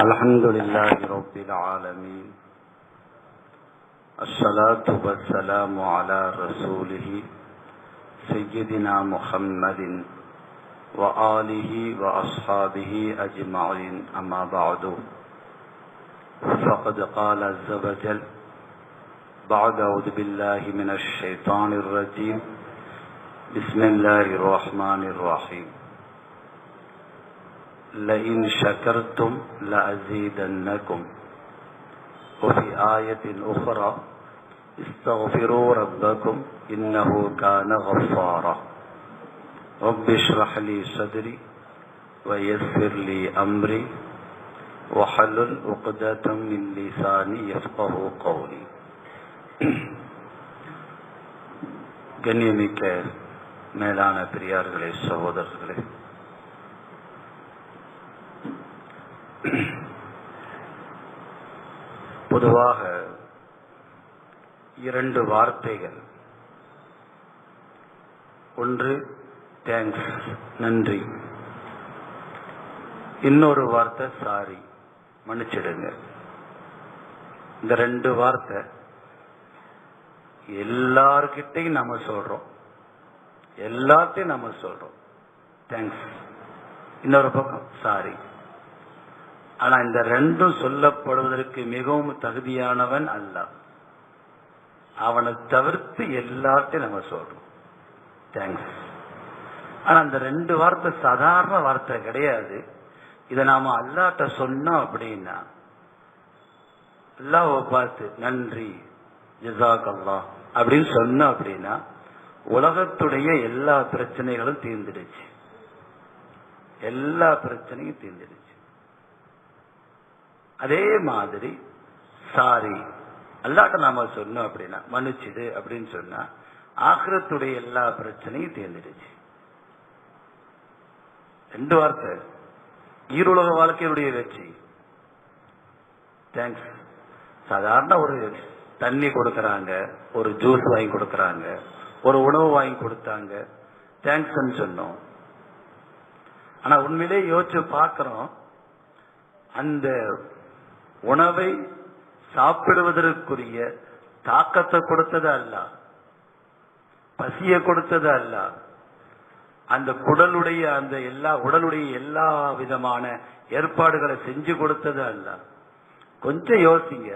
الحمد لله رب العالمين، الصلاة والسلام على رسوله سيدنا محمد وآله وأصحابه أجمعين، أما بعد، فقد قال عز وجل بعد أعوذ بالله من الشيطان الرجيم، بسم الله الرحمن الرحيم، لئن شكرتم لأزيدنكم، وفي آية أخرى استغفروا ربكم إنه كان غفارا، رب اشرح لي صدري ويسر لي أمري وحلل عقدة من لساني يفقه قولي. கண்ணியமிக்க மேலான பெரியார்களே, சகோதரர்களே, பொதுவாக இரண்டு வார்த்தைகள், ஒன்று தேங்க்ஸ், நன்றி, இன்னொரு வார்த்தை சாரி, மன்னிச்சிடுங்க. இந்த ரெண்டு வார்த்தை எல்லார்கிட்டையும் நம்ம சொல்றோம், எல்லாத்தையும் நம்ம சொல்றோம். தேங்க்ஸ், இன்னொரு பக்கம் சாரி. ஆனா இந்த ரெண்டும் சொல்லப்படுவதற்கு மிகவும் தகுதியானவன் அல்லாஹ். அவனை தவிர்த்து எல்லாத்தையும் நம்ம சொல்றோம் தேங்க்ஸ். ஆனா அந்த ரெண்டு வார்த்தை சாதாரண வார்த்தை கிடையாது. இதை நாம அல்லாஹ்ட்ட சொன்னோம் அப்படின்னா, அல்லாஹ்வை பார்த்து நன்றி, ஜஸாக்கல்லாஹ் அப்படின்னு சொன்னோம் அப்படின்னா, உலகத்துடைய எல்லா பிரச்சனைகளும் தீர்ந்துடுச்சு, எல்லா பிரச்சனையும் தீர்ந்துடுச்சு. அதே மாதிரி சாரி அல்லாஹ்ட்ட நாம சொன்னோம் அப்படின்னா, மன்னிச்சிடு அப்படின்னு சொன்னா, ஆகிரத்துடைய எல்லா பிரச்சனையும் தீர்ந்துடுச்சு. ரெண்டு வார்த்தை, ஈருலக வாழ்க்கையுடைய வெற்றி. தேங்க்ஸ். சாதாரண ஒரு தண்ணி கொடுக்கறாங்க, ஒரு ஜூஸ் வாங்கி கொடுக்கறாங்க, ஒரு உணவு வாங்கி கொடுத்தாங்க, தேங்க்ஸ் சொன்னோம். ஆனா உண்மையிலே யோசிச்சு பார்க்கிறோம், அந்த உணவை சாப்பிடுவதற்குரிய தாக்கத்தை கொடுத்தது அல்ல, பசிய கொடுத்தது அல்ல, அந்த குடலுடைய அந்த உடலுடைய எல்லா விதமான ஏற்பாடுகளை செஞ்சு கொடுத்தது அல்ல. கொஞ்சம் யோசிங்க,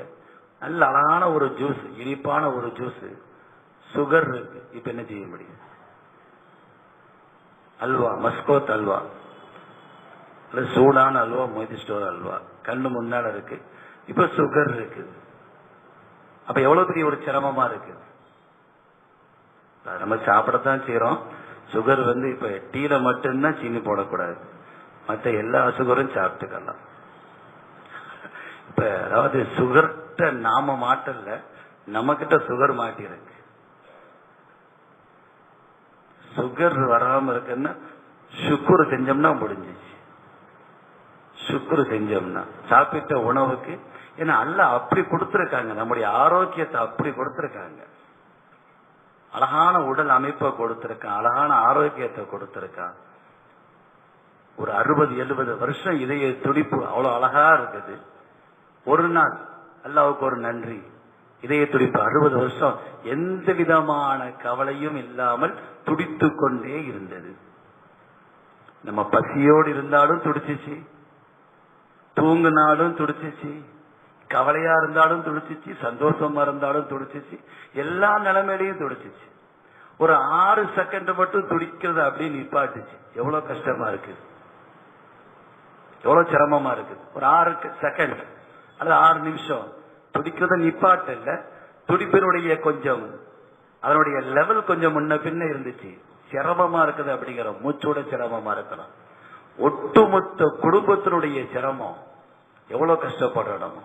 நல்ல அழகான ஒரு ஜூஸ், இனிப்பான ஒரு ஜூஸ், சுகர் இருக்கு, இப்ப என்ன செய்ய முடியும்? அல்வா, மஸ்கோத் அல்வா, சூடான அல்வா, மொய்தி ஸ்டோர் அல்வா கண்ணு முன்னால இருக்கு, இப்ப சுகர் இருக்கு. அப்ப எவ்வளவு பெரிய ஒரு சிரமமா இருக்கு. நம்ம சாப்பிடத்தான் செய்யறோம். சுகர் இப்ப டீல மட்டும்தான் சீனி போடக்கூடாது, மற்ற எல்லா சுகரும் சாப்பிட்டுக்கலாம். இப்ப அதாவது சுகர்கிட்ட நாம மாட்டல, நம்ம கிட்ட சுகர் மாட்டி இருக்கு. சுகர் வராம இருக்குன்னா சுக்குர் செஞ்சோம்னா முடிஞ்சிச்சு. சுக்குரு செஞ்சோம்னா சாப்பிட்ட உணவுக்கு, ஏன்னா அல்லாஹ் அப்படி கொடுத்திருக்காங்க, நம்முடைய ஆரோக்கியத்தை அப்படி கொடுத்திருக்காங்க, அழகான உடல் அமைப்பை கொடுத்திருக்கான், அழகான ஆரோக்கியத்தை கொடுத்திருக்கான். ஒரு 60-70 வருஷம் இதய துடிப்பு அவ்வளவு அழகா இருக்குது. ஒரு நாள் அல்லாஹ்வுக்கு ஒரு நன்றி, இதய துடிப்பு 60 வருஷம் எந்த விதமான கவலையும் இல்லாமல் துடித்து கொண்டே இருந்தது. நம்ம பசியோடு இருந்தாலும் துடிச்சிச்சு, தூங்குனாலும் துடிச்சிச்சு, கவலையா இருந்தாலும் துடிச்சிச்சு, சந்தோஷமா இருந்தாலும் துடிச்சிச்சு, எல்லா நிலைமையிலையும் துடிச்சிச்சு. ஒரு 6 செகண்ட் மட்டும் துடிக்கிறது அப்படின்னு நிப்பாட்டுச்சு. எவ்வளவு கஷ்டமா இருக்கு, எவ்வளவு சிரமமா இருக்கு. ஒரு 6 செகண்ட் அல்லது 6 நிமிஷம் துடிக்கிறத நிப்பாட்டு இல்ல, துடிப்பினுடைய கொஞ்சம் அதனுடைய லெவல் கொஞ்சம் முன்ன பின்ன இருந்துச்சு. சிரமமா இருக்குது அப்படிங்கிற, மூச்சோட சிரமமா இருக்கலாம். ஒட்டுமொத்த குடும்பத்தினுடைய சிரமம், எவ்வளவு கஷ்டப்படுறோம்.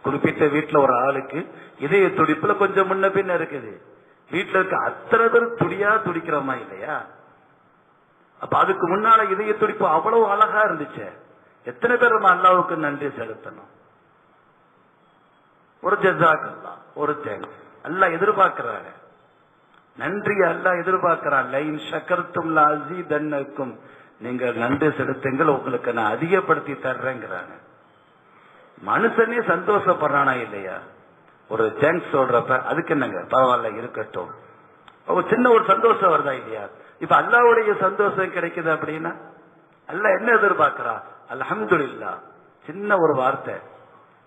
குறிப்பிட்ட வீட்டுல ஒரு ஆளுக்கு இதய துடிப்புல கொஞ்சம் முன்ன பின்ன இருக்குது, வீட்டுல இருக்க அத்தனை பேர் துடிக்கிறோமா இல்லையா? அப்ப அதுக்கு முன்னால இதய துடிப்பு அவ்வளவு அழகா இருந்துச்சு. எத்தனை பேர் நம்ம அல்லாஹ்வுக்கு நன்றி செலுத்தணும். ஒரு ஜஸாக்கல்லாஹ், ஒரு தேங்க்ஸ் அல்லாஹ் எதிர்பார்க்கிறாங்க. நன்றி அல்லாஹ் எதிர்பார்க்கிறான். லைன் ஷக்கர்தும் லஅஸீதன்னக்கும், நீங்கள் நன்றி செலுத்துங்கள், உங்களுக்கு நான் அதிகப்படுத்தி தர்றேங்கிறாங்க. மனுஷனே சந்தோஷப்படுறானா இல்லையா? ஒரு தேங்க்ஸ் சொல்றப்ப அதுக்கு என்னங்க பரவாயில்ல இருக்கட்டும், சின்ன ஒரு சந்தோஷம் வருதா இல்லையா? இப்ப அல்லாஹ்வுடைய சந்தோஷம் கிடைக்குது அப்படின்னா அல்லாஹ் என்ன எதிர்பார்க்கிறா? அல்ஹம்துலில்லாஹ். சின்ன ஒரு வார்த்தை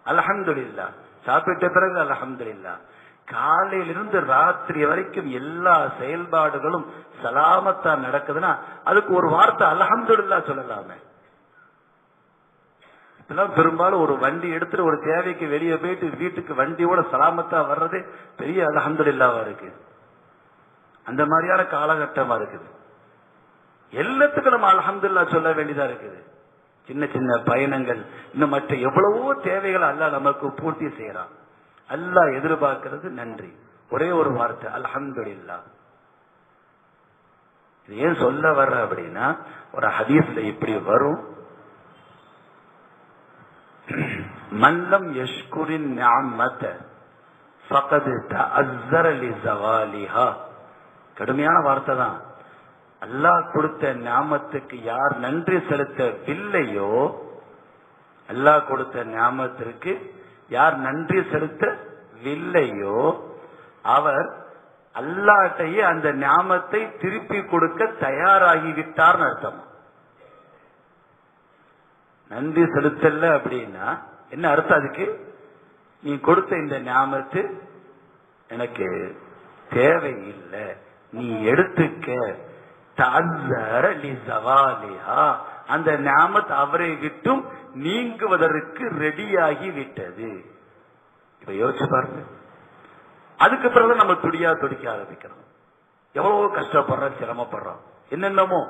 அல்ஹம்துலில்லாஹ், சாப்பிட்ட பிறகு அல்ஹம்துலில்லாஹ். காலையிலிருந்து ராத்திரி வரைக்கும் எல்லா செயல்பாடுகளும் சலாமத்தா நடக்குதுன்னா அதுக்கு ஒரு வார்த்தை அல்ஹம்துலில்லாஹ் சொல்லலாமே. இப்பெல்லாம் பெரும்பாலும் ஒரு வண்டி எடுத்துட்டு ஒரு தேவைக்கு வெளியே போயிட்டு வீட்டுக்கு வண்டியோட சலாமத்தா வர்றதே பெரிய அல்ஹம்துலில்லாஹ் இருக்கு. அந்த மாதிரியான காலகட்டமா இருக்குது. எல்லாத்துக்கும் நம்ம அல்ஹம்துலில்லாஹ் சொல்ல வேண்டியதா இருக்குது. சின்ன சின்ன பயணங்கள், இன்னும் மற்ற எவ்வளவோ தேவைகள் அல்லாஹ் நமக்கு பூர்த்தி செய்யறான். அல்லாஹ் எதிர்பார்க்கிறது நன்றி. ஒரே ஒரு வார்த்தை அல்ஹம்துலில்லாஹ். இது ஏன் சொல்ல வர்ற அப்படின்னா, ஒரு ஹதீஸ்ல இப்படி வரும், மல்லம் யஷ்குரின் நிஅமத ஃபகத் தஅஸ்ஸர லிஸவாலிஹா. கடுமையான வார்த்தை தான். அல்லாஹ் கொடுத்த ஞாமத்துக்கு யார் நன்றி செலுத்தவில்லையோ, அல்லாஹ் கொடுத்த ஞாமத்திற்கு யார் நன்றி செலுத்தவில்லையோ அவர் அல்லாஹ்ட்டையே அந்த ஞாமத்தை திருப்பி கொடுக்க தயாராகிவிட்டார்னு அர்த்தம். நன்றி செலுத்தல அப்படின்னா என்ன அர்த்தம்? அதுக்கு நீ கொடுத்த இந்த ஞாமத்து எனக்கு தேவையில்லை, நீ எடுத்துக்க. அந்த ஞாமத் அவரை விட்டும் நீங்குவதற்கு ரெடியாகி விட்டது. இப்ப யோசிச்சு பாருங்க. அதுக்கு பிறகு நம்ம துடிக்க ஆரம்பிக்கிறோம். எவ்வளவோ கஷ்டப்படுறோம், சிரமப்படுறோம், என்னென்னமோ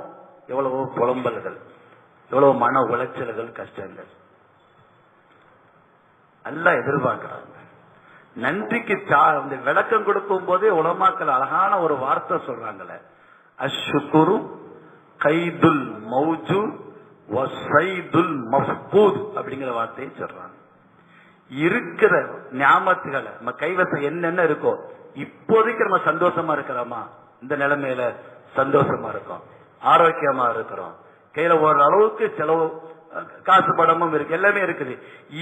எவ்வளவோ புலம்பல்கள், எவ்வளவு மன உளைச்சல்கள், கஷ்டங்கள். நல்லா எதிர்பார்க்கிறாங்க. நன்றிக்கு அந்த விளக்கம் கொடுக்கும் போதே உலமாக்கள் அழகான ஒரு வார்த்தை சொல்றாங்களே, அஷ்குரு கைதுல் மௌஜூத் வஸைதுல் மஃபூத் அப்படிங்கிற வார்த்தையை சொல்றாங்க. இருக்கிற ஞாபகங்களை நம்ம கைவசம் என்னென்ன இருக்கோ, இப்போதைக்கு நம்ம சந்தோஷமா இருக்கிறோமா, இந்த நிலைமையில சந்தோஷமா இருக்கோம், ஆரோக்கியமா இருக்கிறோம், கையில ஒரு அளவுக்கு செலவு காசு படமும் இருக்கு, எல்லாமே இருக்குது.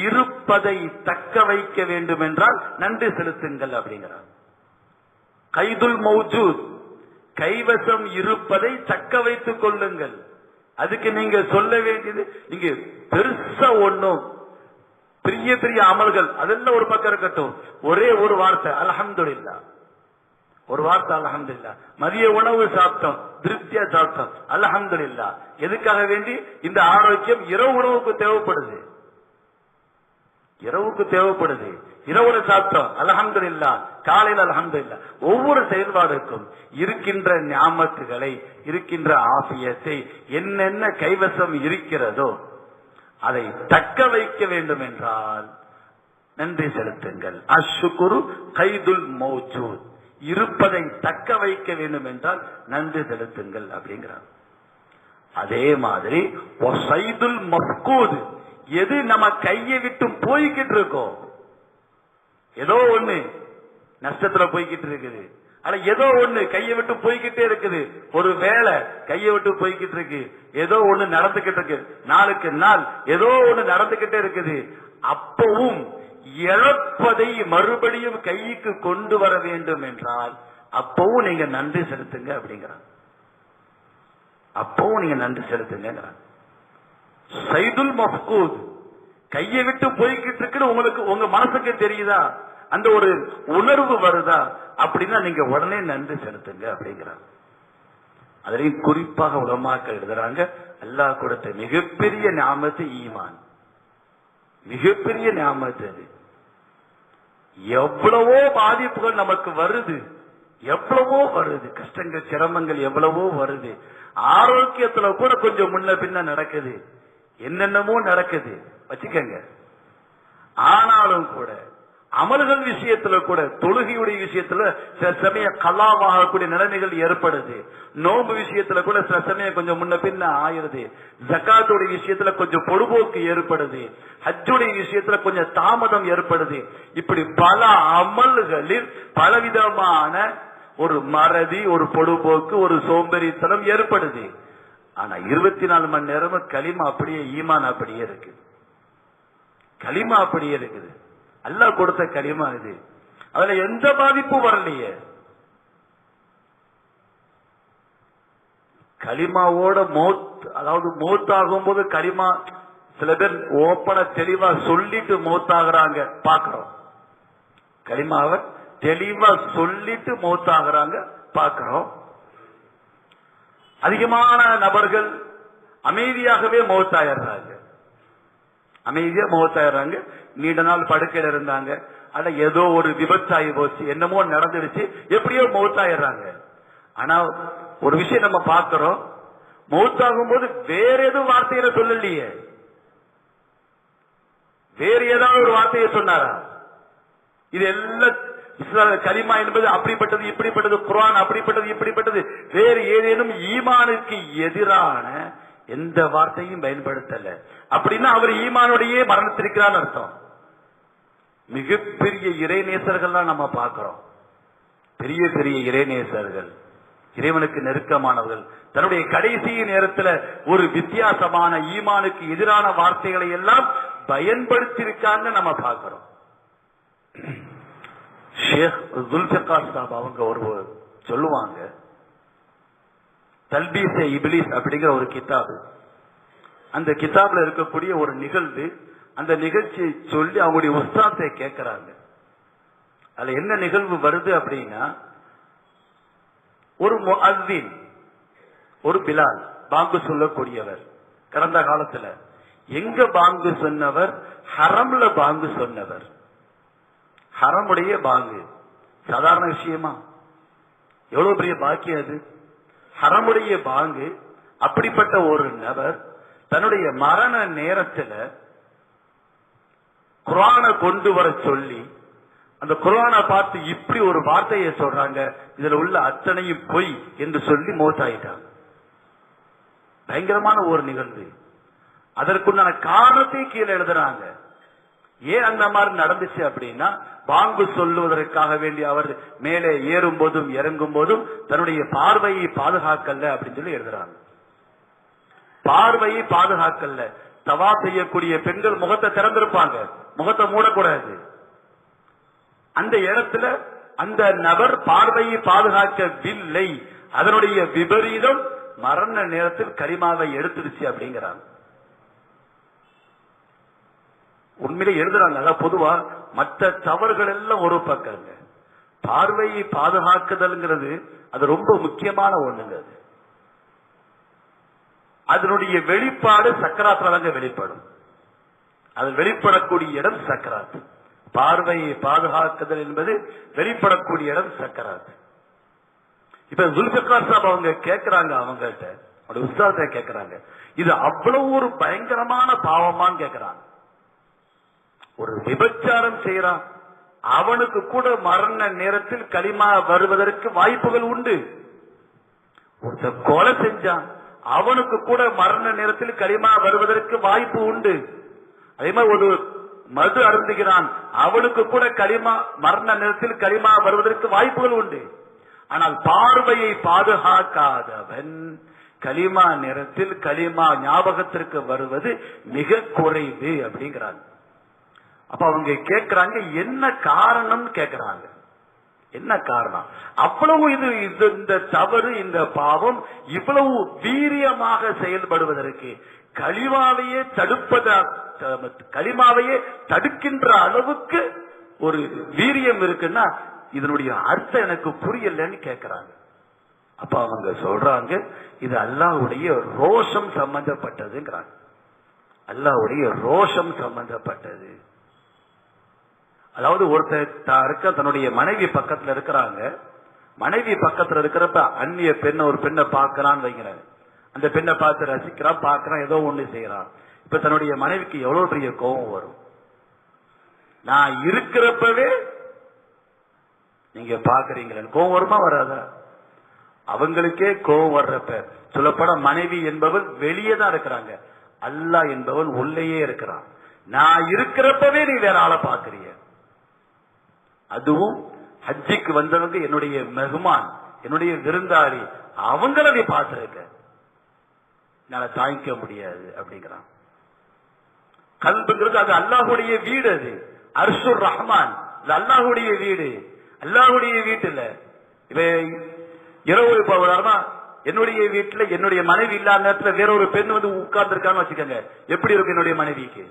இருப்பதை தக்க வைக்க வேண்டும் என்றால் நன்றி செலுத்துங்கள் அப்படிங்கிறார். கைதுல் மௌஜூத், கைவசம் இருப்பதை தக்க வைத்துக் கொள்ளுங்கள். அதுக்கு நீங்க சொல்ல வேண்டியது, நீங்க பெருசா ஒண்ணும் பெரிய பெரிய அமல்கள் அதெல்லாம் ஒரு பக்கம் இருக்கட்டும், ஒரே ஒரு வார்த்தை அல்ஹம்துலில்லாஹ். ஒரு வார்த்தை அல்ஹம்துலில்லாஹ். மதிய உணவு சாப்பிட்டோம், திருப்தியா சாப்பிட்டோம், அல்ஹம்துலில்லாஹ். எதுக்காக வேண்டி? இந்த ஆரோக்கியம் இரவு உணவுக்கு தேவைப்படுது, இரவுக்கு தேவைப்படுது. இரவுல சாப்பிட்டோம் அல்ஹம்துலில்லாஹ், காலையில் அல்ஹம்துலில்லாஹ். ஒவ்வொரு செயல்பாடுக்கும் இருக்கின்ற ஞாமத்துகளை, இருக்கின்ற ஆஃபியத்தை, என்னென்ன கைவசம் இருக்கிறதோ அதை தக்க வைக்க வேண்டும் என்றால் நன்றி செலுத்துங்கள். அஷ்குரு கைதுல் மௌஜூத், இருப்பதை தக்க வைக்க வேண்டும் என்றால் நன்றி செலுத்துங்கள் அப்படிங்கிறார். அதே மாதிரி வஸைதுல் மஃகூத், எது நம்ம கையை விட்டு போய்கிட்டு இருக்கோம், ஏதோ ஒண்ணு நஷ்டத்துல போய்கிட்டு இருக்குது, ஆனா ஏதோ ஒண்ணு கையை விட்டு போய்கிட்டே இருக்குது, ஒரு வேலை கையை விட்டு போய்கிட்டு இருக்கு, ஏதோ ஒண்ணு நடந்துகிட்டு இருக்கு, நாளுக்கு நாள் ஏதோ ஒண்ணு நடந்துகிட்டே இருக்குது. அப்பவும் இழப்பதை மறுபடியும் கைக்கு கொண்டு வர வேண்டும் என்றால் அப்பவும் நீங்க நன்றி செலுத்துங்க அப்படிங்கிறாங்க. அப்பவும் நீங்க நன்றி செலுத்துங்க. சைதுல் மஃகூத், கையை விட்டு போய்கிட்டு இருக்குன்னு உங்களுக்கு உங்க மனசுக்கு தெரியுதா, அந்த ஒரு உணர்வு வருதா அப்படின்னா நீங்க உடனே நன்றி செலுத்துங்க அப்படிங்கிறாங்க. அதுலயும் குறிப்பாக உலமாக்கள் எழுதுறாங்க, அல்லாஹ் கொடுத்த மிகப்பெரிய ஞாபகத்து ஈமான், மிகப்பெரிய ஞாபகத்து. அது எவ்வளவோ பாதிப்புகள் நமக்கு வருது, எவ்வளவோ வருது, கஷ்டங்கள் சிரமங்கள் எவ்வளவோ வருது, ஆரோக்கியத்துல கூட கொஞ்சம் முன்ன பின்ன நடக்குது, என்னென்னமோ நடக்குது வச்சுக்கங்க. ஆனாலும் கூட அமல்கள் விஷயத்துல கூட, தொழுகையுடைய விஷயத்துல சில சமயம் கலாவாகக்கூடிய நிலைமைகள் ஏற்படுது, நோம்பு விஷயத்துல கூட சில சமயம் கொஞ்சம் முன்ன பின்ன ஆயிருது, ஜகாத்துடைய விஷயத்துல கொஞ்சம் பொடுபோக்கு ஏற்படுது, ஹஜ்ஜுடைய விஷயத்துல கொஞ்சம் தாமதம் ஏற்படுது. இப்படி பல அமல்களில் பலவிதமான ஒரு மறதி, ஒரு பொடுபோக்கு, ஒரு சோம்பேறித்தனம் ஏற்படுது. ஆனா 24 மணி நேரமும் களிமா அப்படியே, ஈமான் அப்படியே இருக்கு. களிமா அப்படியே இருக்குது. அல்லாஹ் கொடுத்த களிமா இது. அதுல எந்த பாதிப்பும் வரலையே. களிமாவோட மௌத், அதாவது மௌத்தாகும் போது களிமா சில பேர் ஓப்பன தெளிவா சொல்லிட்டு மௌத்தாகிறாங்க பாக்குறோம். களிமாவை தெளிவா சொல்லிட்டு மௌத்தாகிறாங்க பாக்குறோம். அதிகமான நபர்கள் அமைதியாகவே மௌத்தாயிடுறாங்க. அமைதியா மௌத்தாயிடுறாங்க. நீண்ட நாள் படுக்கையில இருந்தாங்க, அல்ல ஏதோ ஒரு விபத்தாகி போச்சு, என்னமோ நடந்துடுச்சு, எப்படியோ மௌத்தாயிடுறாங்க. ஆனா ஒரு விஷயம் நம்ம பார்க்கிறோம், மௌத்தாகும் போது வேற எதுவும் வார்த்தையில சொல்லலையே. வேறு ஏதாவது ஒரு வார்த்தையை சொன்னாரா? இது எல்லாம் கலிமா என்பது அப்படிப்பட்டது இப்படிப்பட்டது, குர்ஆன் அப்படிப்பட்டது இப்படிப்பட்டது, வேறு ஏதேனும் ஈமானுக்கு எதிரான எந்த வார்த்தையும் பயன்படுத்தல. அப்படின்னா அவர் ஈமானுடைய மரணத்திருக்கிறான்னு அர்த்தம். மிகப்பெரிய இறைநேசர்கள் நம்ம பார்க்கிறோம். பெரிய பெரிய இறைநேசர்கள், இறைவனுக்கு நெருக்கமானவர்கள், தன்னுடைய கடைசி நேரத்தில் ஒரு வித்தியாசமான ஈமானுக்கு எதிரான வார்த்தைகளை எல்லாம் பயன்படுத்தியிருக்காங்க நம்ம பார்க்கிறோம். ஷேக் ஜுல்ஃபிகார் சாப் அவங்க ஒரு சொல்லுவாங்க, தல்பீஸே இப்லீஸ் அப்படிங்கிற ஒரு கிதாபு. அந்த கிதாப்ல இருக்கக்கூடிய ஒரு நிகழ்வு, அந்த நிகழ்ச்சியை சொல்லி அவங்களுடைய உஸ்தாத்தை கேட்கிறாங்க. அதுல என்ன நிகழ்வு வருது அப்படின்னா, ஒரு முஅzzin, ஒரு பிலால் பாங்கு சொல்லக்கூடியவர், கடந்த காலத்துல எங்க பாங்கு சொன்னவர்? ஹரம்ல பாங்கு சொன்னவர். ஹரமுடைய பாங்கு சாதாரண விஷயமா? எவ்வளவு பெரிய பாக்கியம் அது! ஹரமுடைய பாங்கு. அப்படிப்பட்ட ஒரு நபர் தன்னுடைய மரண நேரத்துல குர்ஆனை கொண்டு வர சொல்லி, அந்த குர்ஆனை பார்த்து இப்படி ஒரு வார்த்தையை சொல்றாங்க, இதுல உள்ள அத்தனையும் பொய் என்று சொல்லி மௌத்தாயிட்டாங்க. பயங்கரமான ஒரு நிகழ்வு. அதற்குண்டான காரணத்தை கீழே எழுதுறாங்க. ஏன் அந்த மாதிரி நடந்துச்சு அப்படின்னா, பாங்கு சொல்லுவதற்காக வேண்டி அவர் மேலே ஏறும் போதும் இறங்கும் போதும் தன்னுடைய பார்வையை பாதுகாக்கல அப்படின்னு சொல்லி எழுதுறாங்க. பார்வையை பாதுகாக்கல. தவா செய்யக்கூடிய பெண்கள் முகத்தை திறந்திருப்பாங்க, முகத்தை மூடக்கூடாது. அந்த இடத்துல அந்த நபர் பார்வையை பாதுகாக்கவில்லை. அதனுடைய விபரீதம் மரண நேரத்தில் கலிமாவை எடுத்துருச்சு அப்படிங்கிறாங்க. உண்மையிலே எழுதுறாங்க. அதான் பொதுவா மற்ற தவறுகள் எல்லாம் ஒரு பக்கங்க, பார்வையை பாதுகாக்குதல்ங்கிறது அது ரொம்ப முக்கியமான ஒண்ணுங்க. அதனுடைய வெளிப்பாடு சக்கராத்துல தாங்க வெளிப்படும். அது வெளிப்படக்கூடிய இடம் சக்கராத். பார்வையை பாதுகாக்குதல் என்பது வெளிப்படக்கூடிய இடம் சக்கராத். இப்ப ஜுல்ஃபிகார் சாப் அவங்க கேட்கிறாங்க, அவங்கள்ட்ட அவருடைய உஸ்தாத்தை கேட்கிறாங்க, இது அவ்வளவு ஒரு பயங்கரமான பாவமான்னு கேட்கிறாங்க. ஒரு விபச்சாரம் செய்யறான், அவனுக்கு கூட மரண நேரத்தில் கலிமா வருவதற்கு வாய்ப்புகள் உண்டு. ஒருத்தர் கொலை செஞ்சான், அவனுக்கு கூட மரண நேரத்தில் கலிமா வருவதற்கு வாய்ப்பு உண்டு. அதே மாதிரி ஒரு மது அருந்துகிறான், அவனுக்கு கூட கலிமா மரண நேரத்தில் கலிமா வருவதற்கு வாய்ப்புகள் உண்டு. ஆனால் பார்வையை பாதுகாக்காதவன் கலிமா நேரத்தில் கலிமா ஞாபகத்திற்கு வருவது மிக குறைவு அப்படிங்கிறாங்க. அப்ப அவங்க கேட்கிறாங்க, என்ன காரணம் கேட்கிறாங்க. என்ன காரணம்? அவ்வளவு இது இந்த தவறு, இந்த பாவம் இவ்வளவு வீரியமாக செயல்படுவதற்கு, கலிமாவையே கலிமாவையே தடுக்கின்ற அளவுக்கு ஒரு வீரியம் இருக்குன்னா இதனுடைய அர்த்தம் எனக்கு புரியலன்னு கேட்கிறாங்க. அப்ப அவங்க சொல்றாங்க, இது அல்லாஹ்வுடைய ரோஷம் சம்பந்தப்பட்டதுங்கிறாங்க. அல்லாஹ்வுடைய ரோஷம் சம்பந்தப்பட்டது. அதாவது ஒருத்தர் தன்னுடைய மனைவி பக்கத்துல இருக்கிறாங்க, மனைவி பக்கத்துல இருக்கிறப்ப அந்நிய பெண்ண ஒரு பெண்ணை பார்க்கறான்னு வைக்கிறாங்க. அந்த பெண்ணை பார்த்து ரசிக்கிறான், பார்க்கறான், ஏதோ ஒண்ணு செய்யறான். இப்ப தன்னுடைய மனைவிக்கு எவ்வளவு பெரிய கோபம் வரும். நான் இருக்கிறப்பவே நீங்க பாக்குறீங்களே, கோபம் வருமா வராதா? அவங்களுக்கே கோபம் வர்றப்ப, சொல்லப்பட மனைவி என்பவள் வெளியே தான் இருக்கிறாங்க, அல்லாஹ் என்பவள் உள்ளேயே இருக்கிறான். நான் இருக்கிறப்பவே நீ வேற ஆளை பாக்குறீங்க. அதுவும் ஹஜ்ஜிக்கு வந்தவங்க என்னுடைய மெஹ்மான், என்னுடைய விருந்தாளி, அவங்கள நீ பார்த்திருக்க. என்னால தாங்கிக்க முடியாது அப்படிங்கிறான். கல்புங்கிறது அது அல்லாஹுடைய வீடு, அது அர்ஷுர் ரஹ்மான், அது அல்லாஹுடைய வீடு. அல்லாஹுடைய வீட்டுல இவ இரவு போகிறாருன்னா என்னுடைய வீட்டுல என்னுடைய மனைவி இல்லாத நேரத்துல வேற ஒரு பெண் வந்து உட்கார்ந்து இருக்கான்னு வச்சுக்கோங்க, எப்படி இருக்கும் என்னுடைய மனைவிக்கு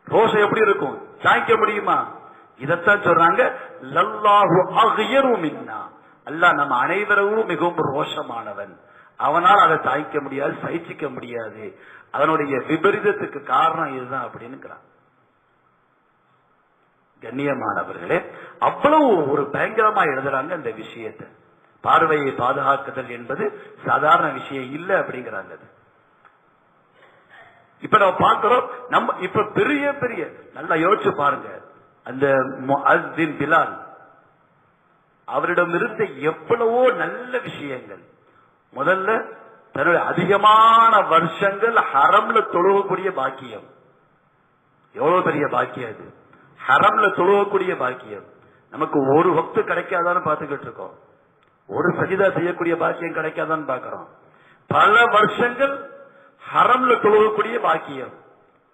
ரோஷம் எப்படி இருக்கும், தாங்கிக்க முடியுமா? இதத்தான் சொல்றாங்க லல்லாஹு அக்யரு மின்னா, அல்லாஹ் நம்ம அனைவரும் மிகவும் ரோஷமானவன், அவனால் அதை தாங்கிக்க முடியாது, சகிச்சிக்க முடியாது. அதனுடைய விபரீதத்துக்கு காரணம் இதுதான் அப்படின்னு. கண்ணியமானவர்களே, அவ்வளவு ஒரு பயங்கரமா எழுதுறாங்க இந்த விஷயத்தை. பார்வையை பாதுகாக்குதல் என்பது சாதாரண விஷயம் இல்ல அப்படிங்கிறாங்க. இப்ப நம்ம பார்க்கிறோம், நம்ம இப்ப பெரிய பெரிய நல்லா யோசிச்சு பாருங்க, அந்த முஅஸ்ஸின் பிலால் அவரிடம் இருந்த எவ்வளவோ நல்ல விஷயங்கள். முதல்ல தன்னுடைய அதிகமான வருஷங்கள் ஹரம்ல தொழுகக்கூடிய பாக்கியம், எவ்வளவு பெரிய பாக்கியம் அது, ஹரம்ல தொழுகக்கூடிய பாக்கியம். நமக்கு ஒரு வக்து கிடைக்காதான்னு பார்த்துக்கிட்டு இருக்கோம், ஒரு சஜிதா செய்யக்கூடிய பாக்கியம் கிடைக்காதான்னு பாக்கிறோம். பல வருஷங்கள் ஹரம்ல தொழுகக்கூடிய பாக்கியம்,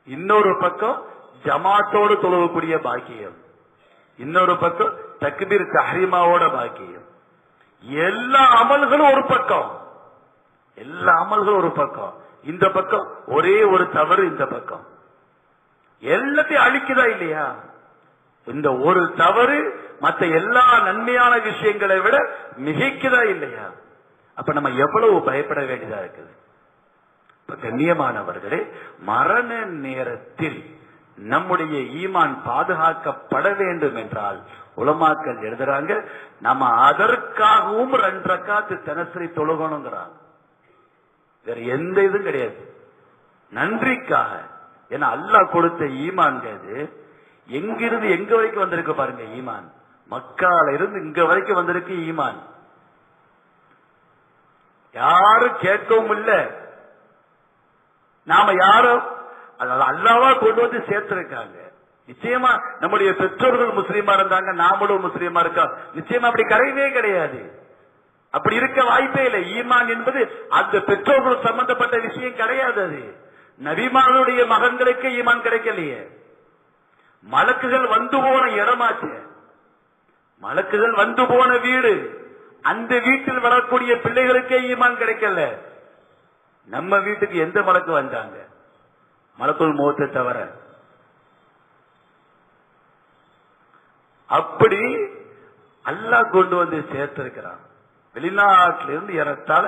இன்னொரு பக்கம் ஜமாத்தோடு தொழுகக்கூடிய பாக்கியம், இன்னொரு பக்கம் தக்பீர் தஹ்ரீமாவோட பாக்கியம். எல்லா அமல்களும் ஒரு பக்கம், எல்லா அமல்களும் ஒரு பக்கம், இந்த பக்கம் ஒரே ஒரு தவறு, இந்த பக்கம் எல்லாத்தையும் அழிக்குதா இல்லையா? இந்த ஒரு தவறு மற்ற எல்லா நன்மையான விஷயங்களை விட மிகைக்குதா இல்லையா? அப்ப நம்ம எவ்வளவு பயப்பட வேண்டியதா இருக்குது. கண்ணியமானவர்களே, மரண நேரத்தில் நம்முடைய ஈமான் பாதுகாக்கப்பட வேண்டும் என்றால் உலமாக்கள் எழுதுறாங்க, நம்ம அதற்காகவும் 2 ரக்காத்து தினசரி தொழுகணுங்கிறாங்க. வேற எந்த இதுவும் கிடையாது, நன்றிக்காக. ஏன்னா அல்லாஹ் கொடுத்த ஈமான் அது எங்கிருந்து எங்க வரைக்கும் வந்திருக்கு பாருங்க. ஈமான் மக்கால இருந்து இங்க வரைக்கும் வந்திருக்கு ஈமான். யாரும் கேட்கவும் இல்லை, நாம யாரும் அல்லாவா கொண்டு வந்து சேர்த்திருக்காங்க. நிச்சயமா நம்முடைய பெற்றோர்கள் முஸ்லீமா இருந்தாங்க, நாமளும் முஸ்லீமா இருக்கோம், நிச்சயமா அப்படி கிடையவே கிடையாது, அப்படி இருக்க வாய்ப்பே இல்லை. ஈமான் என்பது அந்த பெற்றோர்கள் சம்பந்தப்பட்ட விஷயம் கிடையாது. அது நபிமானுடைய மகன்களுக்கு ஈமான் கிடைக்கலையே, மலக்குகள் வந்து போன இடமாச்சு, மலக்குகள் வந்து போன வீடு, அந்த வீட்டில் வளரக்கூடிய பிள்ளைகளுக்கே ஈமான் கிடைக்கல. நம்ம வீட்டுக்கு எந்த மலக்கு வந்தாங்க? மலக்குல் மௌத்தை தவிர. அப்படி அல்லாஹ் கொண்டு வந்து சேர்த்திருக்கிறான். வெளிநாட்டிலிருந்து ஏறத்தாழ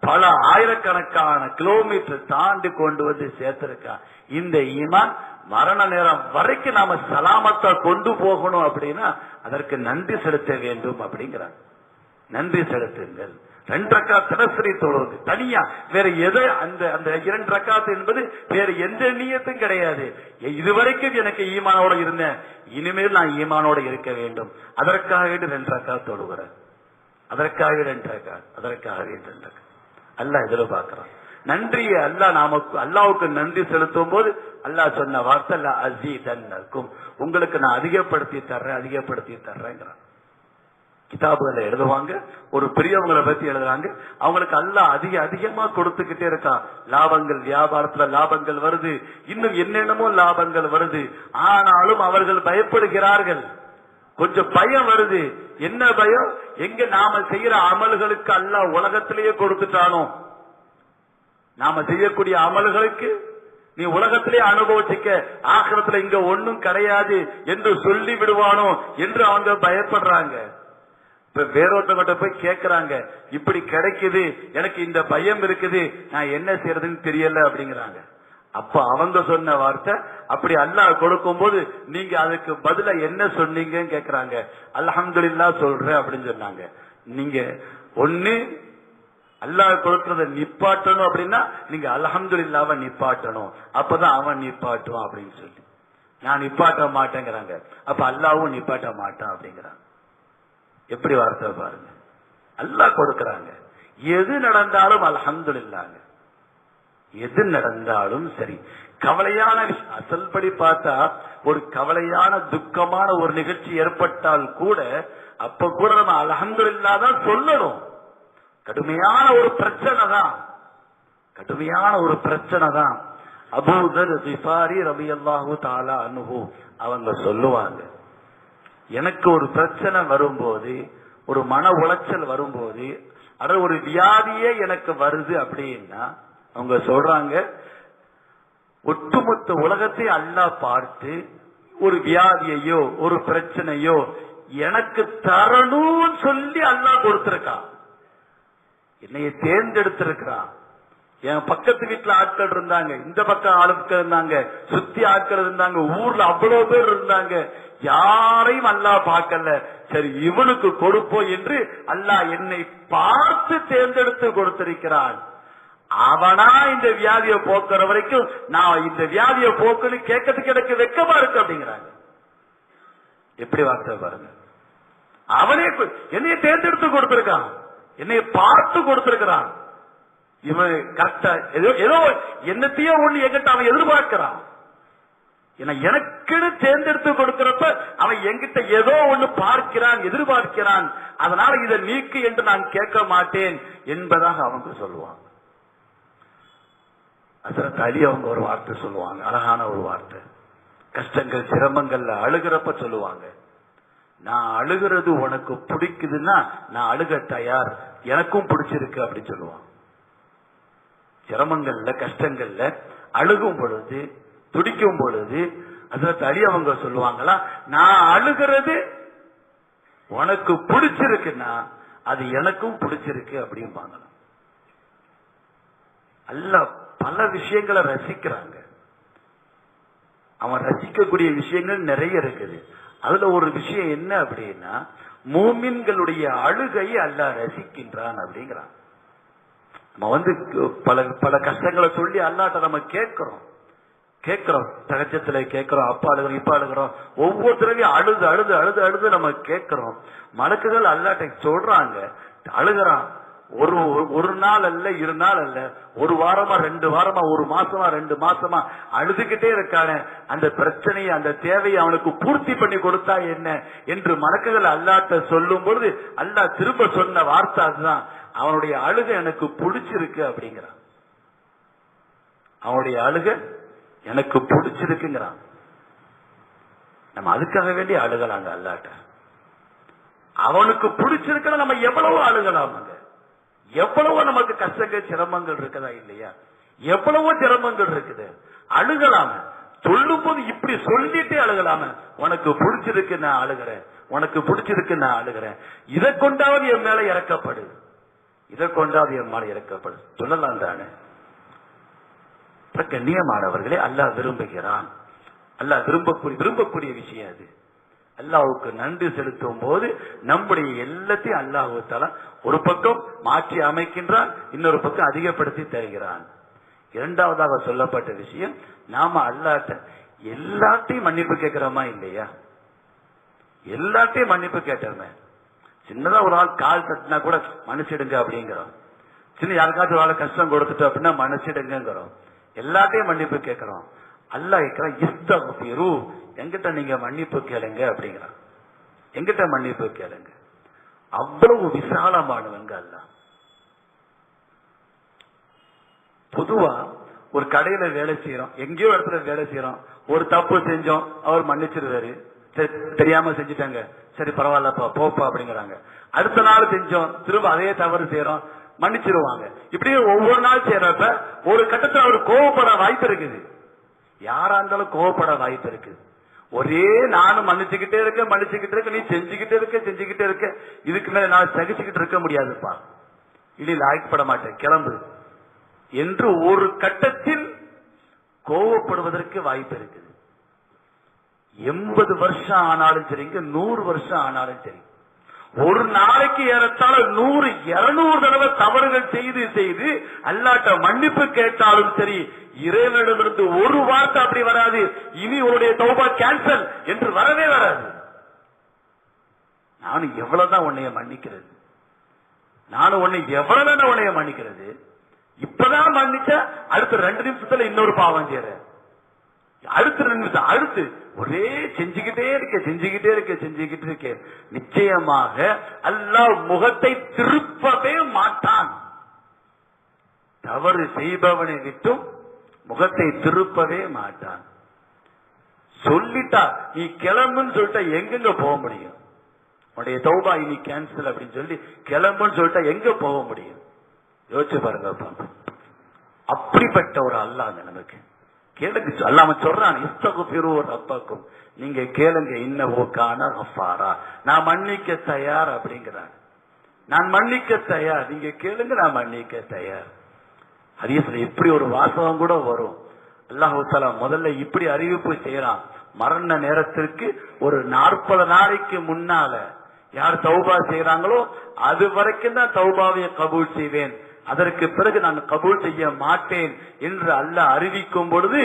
பல ஆயிரக்கணக்கான கிலோமீட்டர் தாண்டி கொண்டு வந்து சேர்த்திருக்கான். இந்த ஈமான் மரண நேரம் வரைக்கும் நாம சலாமத்தா கொண்டு போகணும் அப்படின்னா அதற்கு நன்றி செலுத்த வேண்டும் அப்படிங்கிறாங்க. நன்றி செலுத்துங்கள். 2 ரக்காத் தினசரி தொழுவது தனியா, வேற எதை அந்த 2 ரக்காத் என்பது வேற எந்த நியத்தும் கிடையாது. இதுவரைக்கும் எனக்கு ஈமானோட இருந்தேன், இனிமேல் நான் ஈமானோட இருக்க வேண்டும், அதற்காக 2 ரக்காத் தொழுகிறேன், அதற்காக 2 ரக்காத், அதற்காக 2 ரக்காத். அல்லாஹ் எதிர்பார்க்கிறான் நன்றியை. அல்லாவுக்கு நன்றி செலுத்தும் போது அல்லாஹ் சொன்ன வார்த்தை அஸீதன்னக்கும், உங்களுக்கு நான் அதிகப்படுத்தி தர்றேன், அதிகப்படுத்தி தர்றேங்கிறான். கிதாபுகளை எழுதுவாங்க, ஒரு பெரியவங்களை பத்தி எழுதுறாங்க, அவங்களுக்கு அல்லாஹ் அதிகமா கொடுத்துக்கிட்டே இருக்கான். லாபங்கள், வியாபாரத்துல லாபங்கள் வருது, இன்னும் என்னென்னமோ லாபங்கள் வருது. ஆனாலும் அவர்கள் பயப்படுகிறார்கள், கொஞ்சம் பயம் வருது. என்ன பயம்? எங்க நாம செய்யற அமல்களுக்கு அல்லாஹ் உலகத்திலேயே கொடுத்துட்டானோ, நாம செய்யக்கூடிய அமல்களுக்கு நீ உலகத்திலே அனுபவிச்சுக்க, ஆகிரத்துல இங்க ஒன்னும் கிடையாது என்று சொல்லி விடுவானோ என்று அவங்க பயப்படுறாங்க. இப்ப வேறொருத்தவங்கிட்ட போய் கேட்கிறாங்க, இப்படி கிடைக்குது, எனக்கு இந்த பயம் இருக்குது, நான் என்ன செய்யறதுன்னு தெரியல அப்படிங்கிறாங்க. அப்ப அவங்க சொன்ன வார்த்தை, அப்படி அல்லாஹ் கொடுக்கும் போது நீங்க அதுக்கு பதிலா என்ன சொன்னீங்கன்னு கேக்குறாங்க. அல்ஹம்துலில்லாஹ் சொல்றேன் அப்படின்னு சொன்னாங்க. நீங்க ஒண்ணு அல்லாஹ் கொடுக்கறத நிப்பாட்டணும் அப்படின்னா நீங்க அல்ஹம்துலில்லாஹ்வை நிப்பாட்டணும், அப்பதான் அவன் நிப்பாட்டுவான் அப்படின்னு சொல்லி. நான் நிப்பாட்ட மாட்டேங்கிறாங்க, அப்ப அல்லாஹ்வும் நிப்பாட்ட மாட்டான் அப்படிங்கிறாங்க. எப்படி வார்த்தை பாருங்க. அல்லாஹ் கொடுக்கறாங்க, எது நடந்தாலும் அல்ஹம்துலில்லாஹ், எது நடந்தாலும் சரி. கவலையான விஷயம் அசல்படி பார்த்தா, ஒரு கவலையான துக்கமான ஒரு நிகழ்ச்சி ஏற்பட்டால் கூட அப்ப கூட நம்ம அல்ஹம்துலில்லாஹ் தான் சொல்லணும். கடுமையான ஒரு பிரச்சனை தான், கடுமையான ஒரு பிரச்சனை தான். அபூதர் கிஃபாரி ரலியல்லாஹு தஆலா அன்ஹு அவங்க சொல்லுவாங்க, எனக்கு ஒரு பிரச்சனை வரும்போது, ஒரு மன உளைச்சல் வரும்போது, அட ஒரு வியாதியே எனக்கு வருது அப்படின்னா அவங்க சொல்றாங்க, ஒட்டுமொத்த உலகத்தை அல்லாஹ் பார்த்து ஒரு வியாதியையோ ஒரு பிரச்சனையோ எனக்கு தரணும்னு சொல்லி அல்லாஹ் கொடுத்திருக்கான், என்னைய தேர்ந்தெடுத்திருக்கிறான். என் பக்கத்து வீட்டுல ஆட்கள் இருந்தாங்க, இந்த பக்கம் ஆட்கள் இருந்தாங்க, சுத்தி ஆட்கள் இருந்தாங்க, ஊர்ல அவ்வளவு பேர் இருந்தாங்க, யாரையும் அல்லாஹ் பார்க்கல. சரி இவனுக்கு கொடுப்போம் என்று அல்லாஹ் என்னை பார்த்து தேர்ந்தெடுத்து கொடுத்திருக்கிறான். அவனா இந்த வியாதியை போக்குற வரைக்கும் நான் இந்த வியாதியை போக்குன்னு கேட்கறதுக்கு எனக்கு வெக்கமா இருக்கு அப்படிங்கிறாங்க. எப்படி வார்த்தை பாருங்க. அவனே என்னைய தேர்ந்தெடுத்து கொடுத்திருக்கான், என்னைய பார்த்து கொடுத்திருக்கிறான். இவன் கரெக்டா ஏதோ என்னத்தையோ ஒண்ணு என்கிட்ட அவன் எதிர்பார்க்கிறான். எனக்குன்னு தேர்ந்தெடுத்து கொடுக்கிறப்ப அவன் என்கிட்ட ஏதோ ஒண்ணு பார்க்கிறான், எதிர்பார்க்கிறான். அதனால இதை நீக்கு என்று நான் கேட்க மாட்டேன் என்பதாக அவங்க சொல்லுவாங்க. ஹஜ்ரத் அலி அவங்க ஒரு வார்த்தை சொல்லுவாங்க, அழகான ஒரு வார்த்தை. கஷ்டங்கள் சிரமங்கள்ல அழுகிறப்ப சொல்லுவாங்க, நான் அழுகிறது உனக்கு பிடிக்குதுன்னா நான் அழுக தயார், எனக்கும் பிடிச்சிருக்கு அப்படின்னு சொல்லுவாங்க. சிரமங்கள்ல கஷ்டங்கள்ல அழுகும் பொழுது துடிக்கும் பொழுது ஹஜ்ரத் அலி அவங்க சொல்லுவாங்களா, நான் அழுகிறது உனக்கு பிடிச்சிருக்குன்னா அது எனக்கும் பிடிச்சிருக்கு அப்படிம்பாங்க. அல்லாஹ் பல விஷயங்களை ரசிக்கிறாங்க. அவன் ரசிக்கக்கூடிய விஷயங்கள் நிறைய இருக்குது. அதுல ஒரு விஷயம் என்ன அப்படின்னா, மூமின்களுடைய அழுகையை அல்லாஹ் ரசிக்கின்றான் அப்படிங்கிறான். நம்ம பல பல கஷ்டங்களை சொல்லி அல்லாஹ்ட்ட நம்ம கேட்கிறோம், தகஜத்துல கேட்கிறோம், அப்பா அழுகிறோம் இப்ப அழுகிறோம், ஒவ்வொருத்தரையும் அழுது அழுது அழுது அழுது நம்ம கேட்கிறோம். மலக்குகள் அல்லாஹ்ட்ட சொல்றாங்க, அழுகிறான். ஒரு நாள் அல்ல, 2 நாள் அல்ல, 1 வாரமா 2 வாரமா 1 மாசமா 2 மாசமா அழுதுகிட்டே இருக்கான. அந்த பிரச்சனையை அந்த தேவையை அவனுக்கு பூர்த்தி பண்ணி கொடுத்தா என்ன என்று மலக்குகள் அல்லாஹ்ட்ட சொல்லும் பொழுது அல்லாஹ் திரும்ப சொன்ன வார்த்தை அதுதான், அவனுடைய அழுகை எனக்கு பிடிச்சிருக்கு அப்படிங்கிறான். அவனுடைய அழுகை எனக்கு பிடிச்சிருக்குங்கிறான். நம்ம அதுக்காக வேண்டி அழுகலாங்க அல்லாஹ்ட்ட. அவனுக்கு பிடிச்சிருக்க நம்ம எவ்வளவோ அழுகலாமாங்க. எவ்வளவோ நமக்கு கஷ்டங்கள் சிரமங்கள் இருக்குதா இல்லையா? எவ்வளவோ சிரமங்கள் இருக்குது, அழுகலாம. சொல்லும் போது இப்படி சொல்லிட்டே அழுகலாம, உனக்கு பிடிச்சிருக்கு நான் அழுகிறேன், உனக்கு பிடிச்சிருக்கு நான் அழுகிறேன், இதை கொண்டாவது என் மேல இறக்கப்படு, இதை கொண்டாவது என் மேல இறக்கப்படு சொல்லலாம் தானே? கண்ணியமானவர்களே, அல்லாஹ் விரும்புகிறான். அல்லாஹ் விரும்பக்கூடிய விஷயம் அது. அல்லாஹ்வுக்கு நன்றி செலுத்தும் போது நம்முடைய எல்லாத்தையும் அல்லாஹ் தஆலா ஒரு பக்கம் மாற்றி அமைக்கின்றான், இன்னொரு பக்கம் அதிகப்படுத்தி தருகிறான். இரண்டாவதாக சொல்லப்பட்ட விஷயம், நாம அல்லாஹ்ட்ட எல்லாத்தையும் மன்னிப்பு கேட்கிறோமா இல்லையா? எல்லாத்தையும் மன்னிப்பு கேட்டோமே. சின்னதா ஒரு ஆள் கால் தட்டினா கூட மன்னிச்சிடுங்க அப்படிங்கிறோம். சின்ன யாருக்காச்சும் ஒரு ஆள் கஷ்டம் கொடுத்துட்டோம் அப்படின்னா மன்னிச்சிடுங்கிறோம். எல்லாத்தையும் மன்னிப்பு கேட்கிறோம். அல்லாஹ் கேட்கிறான், இஸ்தக்ஃபிரு, எங்கிட்ட நீங்க மன்னிப்பு கேளுங்க அப்படிங்கிறான். எங்கிட்ட மன்னிப்பு கேளுங்க. அவ்வளவு விசாலமானவங்க அல்லாஹ். பொதுவா ஒரு கடையில வேலை செய்யறோம், எங்கேயோ இடத்துல வேலை செய்யறோம், ஒரு தப்பு செஞ்சோம், அவர் மன்னிச்சிருவாரு, தெரியாம செஞ்சுட்டாங்க, சரி பரவாயில்லப்பா போப்பா அப்படிங்கிறாங்க. அடுத்த நாள் செஞ்சோம், திரும்ப அதே தவறு செய்யறோம், மன்னிச்சிருவாங்க. இப்படியே ஒவ்வொரு நாள் செய்யறப்ப ஒரு கட்டத்தில் அவர் கோவப்பட வாய்ப்பு இருக்குது. யாரா இருந்தாலும் கோவப்பட வாய்ப்பு இருக்கு. ஒரே நானும் மன்னிச்சுக்கிட்டே இருக்க, நீ செஞ்சுக்கிட்டே இருக்க, இதுக்கு மேல நான் சகிச்சுக்கிட்டு இருக்க முடியாதுப்பா, இனி லாய்க்கப்பட மாட்டேன், கிளம்பு என்று ஒரு கட்டத்தில் கோவப்படுவதற்கு வாய்ப்பு இருக்குது. 80 வருஷம் ஆனாலும் சரிங்க, 100 வருஷம் ஆனாலும் சரி, ஒரு நாளைக்கு ஏறத்தாழ 100-200 தடவை தவறுகள் செய்து செய்து அல்லாஹ்ட்ட மன்னிப்பு கேட்டாலும் சரி, இறைவனிடமிருந்து ஒரு வார்த்தை அப்படி வராது, இனி உன்னுடைய தௌபா கேன்சல் என்று வரவே வராது. நானும் எவ்வளவுதான் உன்னைய மன்னிக்கிறது, நானும் உன்னை எவ்வளவு உன்னைய மன்னிக்கிறது, இப்பதான் மன்னிச்ச அடுத்த 2 நிமிஷத்துல இன்னொரு பாவம் செய்யறேன், அடுத்த 2 நிமிஷம் அடுத்து ஒரே செஞ்சுக்கிட்டே இருக்க. நிச்சயமாக அல்லாஹ் முகத்தை திருப்பவே மாட்டான். தவறு செய்பவனை விட்டும் முகத்தை திருப்பவே மாட்டான். சொல்லிட்டா நீ கிளம்புன்னு சொல்லிட்டா எங்கெங்க போக முடியும்? உன்னுடைய தௌபா இனி கேன்சல் அப்படின்னு சொல்லி கிளம்புன்னு சொல்லிட்டா எங்க போக முடியும்? யோசிச்சு பாருங்க. அப்படிப்பட்ட ஒரு அல்லாஹ் நமக்கு கேளுங்க. அல்லாம சொல்றான், இஸ்தகுஃபிரு ரப்பக்கும், நீங்க கேளுங்க, இன்னஹு கான கஃபாரா, நான் மன்னிக்க தயார் அப்படிங்கிறான். நான் மன்னிக்க தயார், நீங்க கேளுங்க, நான் மன்னிக்க தயார். ஹதீஸ்ல இப்படி ஒரு வாசகம் கூட வரும். அல்லாஹ் தஆலா முதல்ல இப்படி அறிவிப்பு செய்யறான், மரண நேரத்திற்கு ஒரு 40 நாளைக்கு முன்னால யார் தௌபா செய்யறாங்களோ அது வரைக்கும் தான் தௌபாவை கபூல் செய்வேன், அதற்கு பிறகு நான் கபூல் செய்ய மாட்டேன் என்று அல்லாஹ் அறிவிக்கும் பொழுது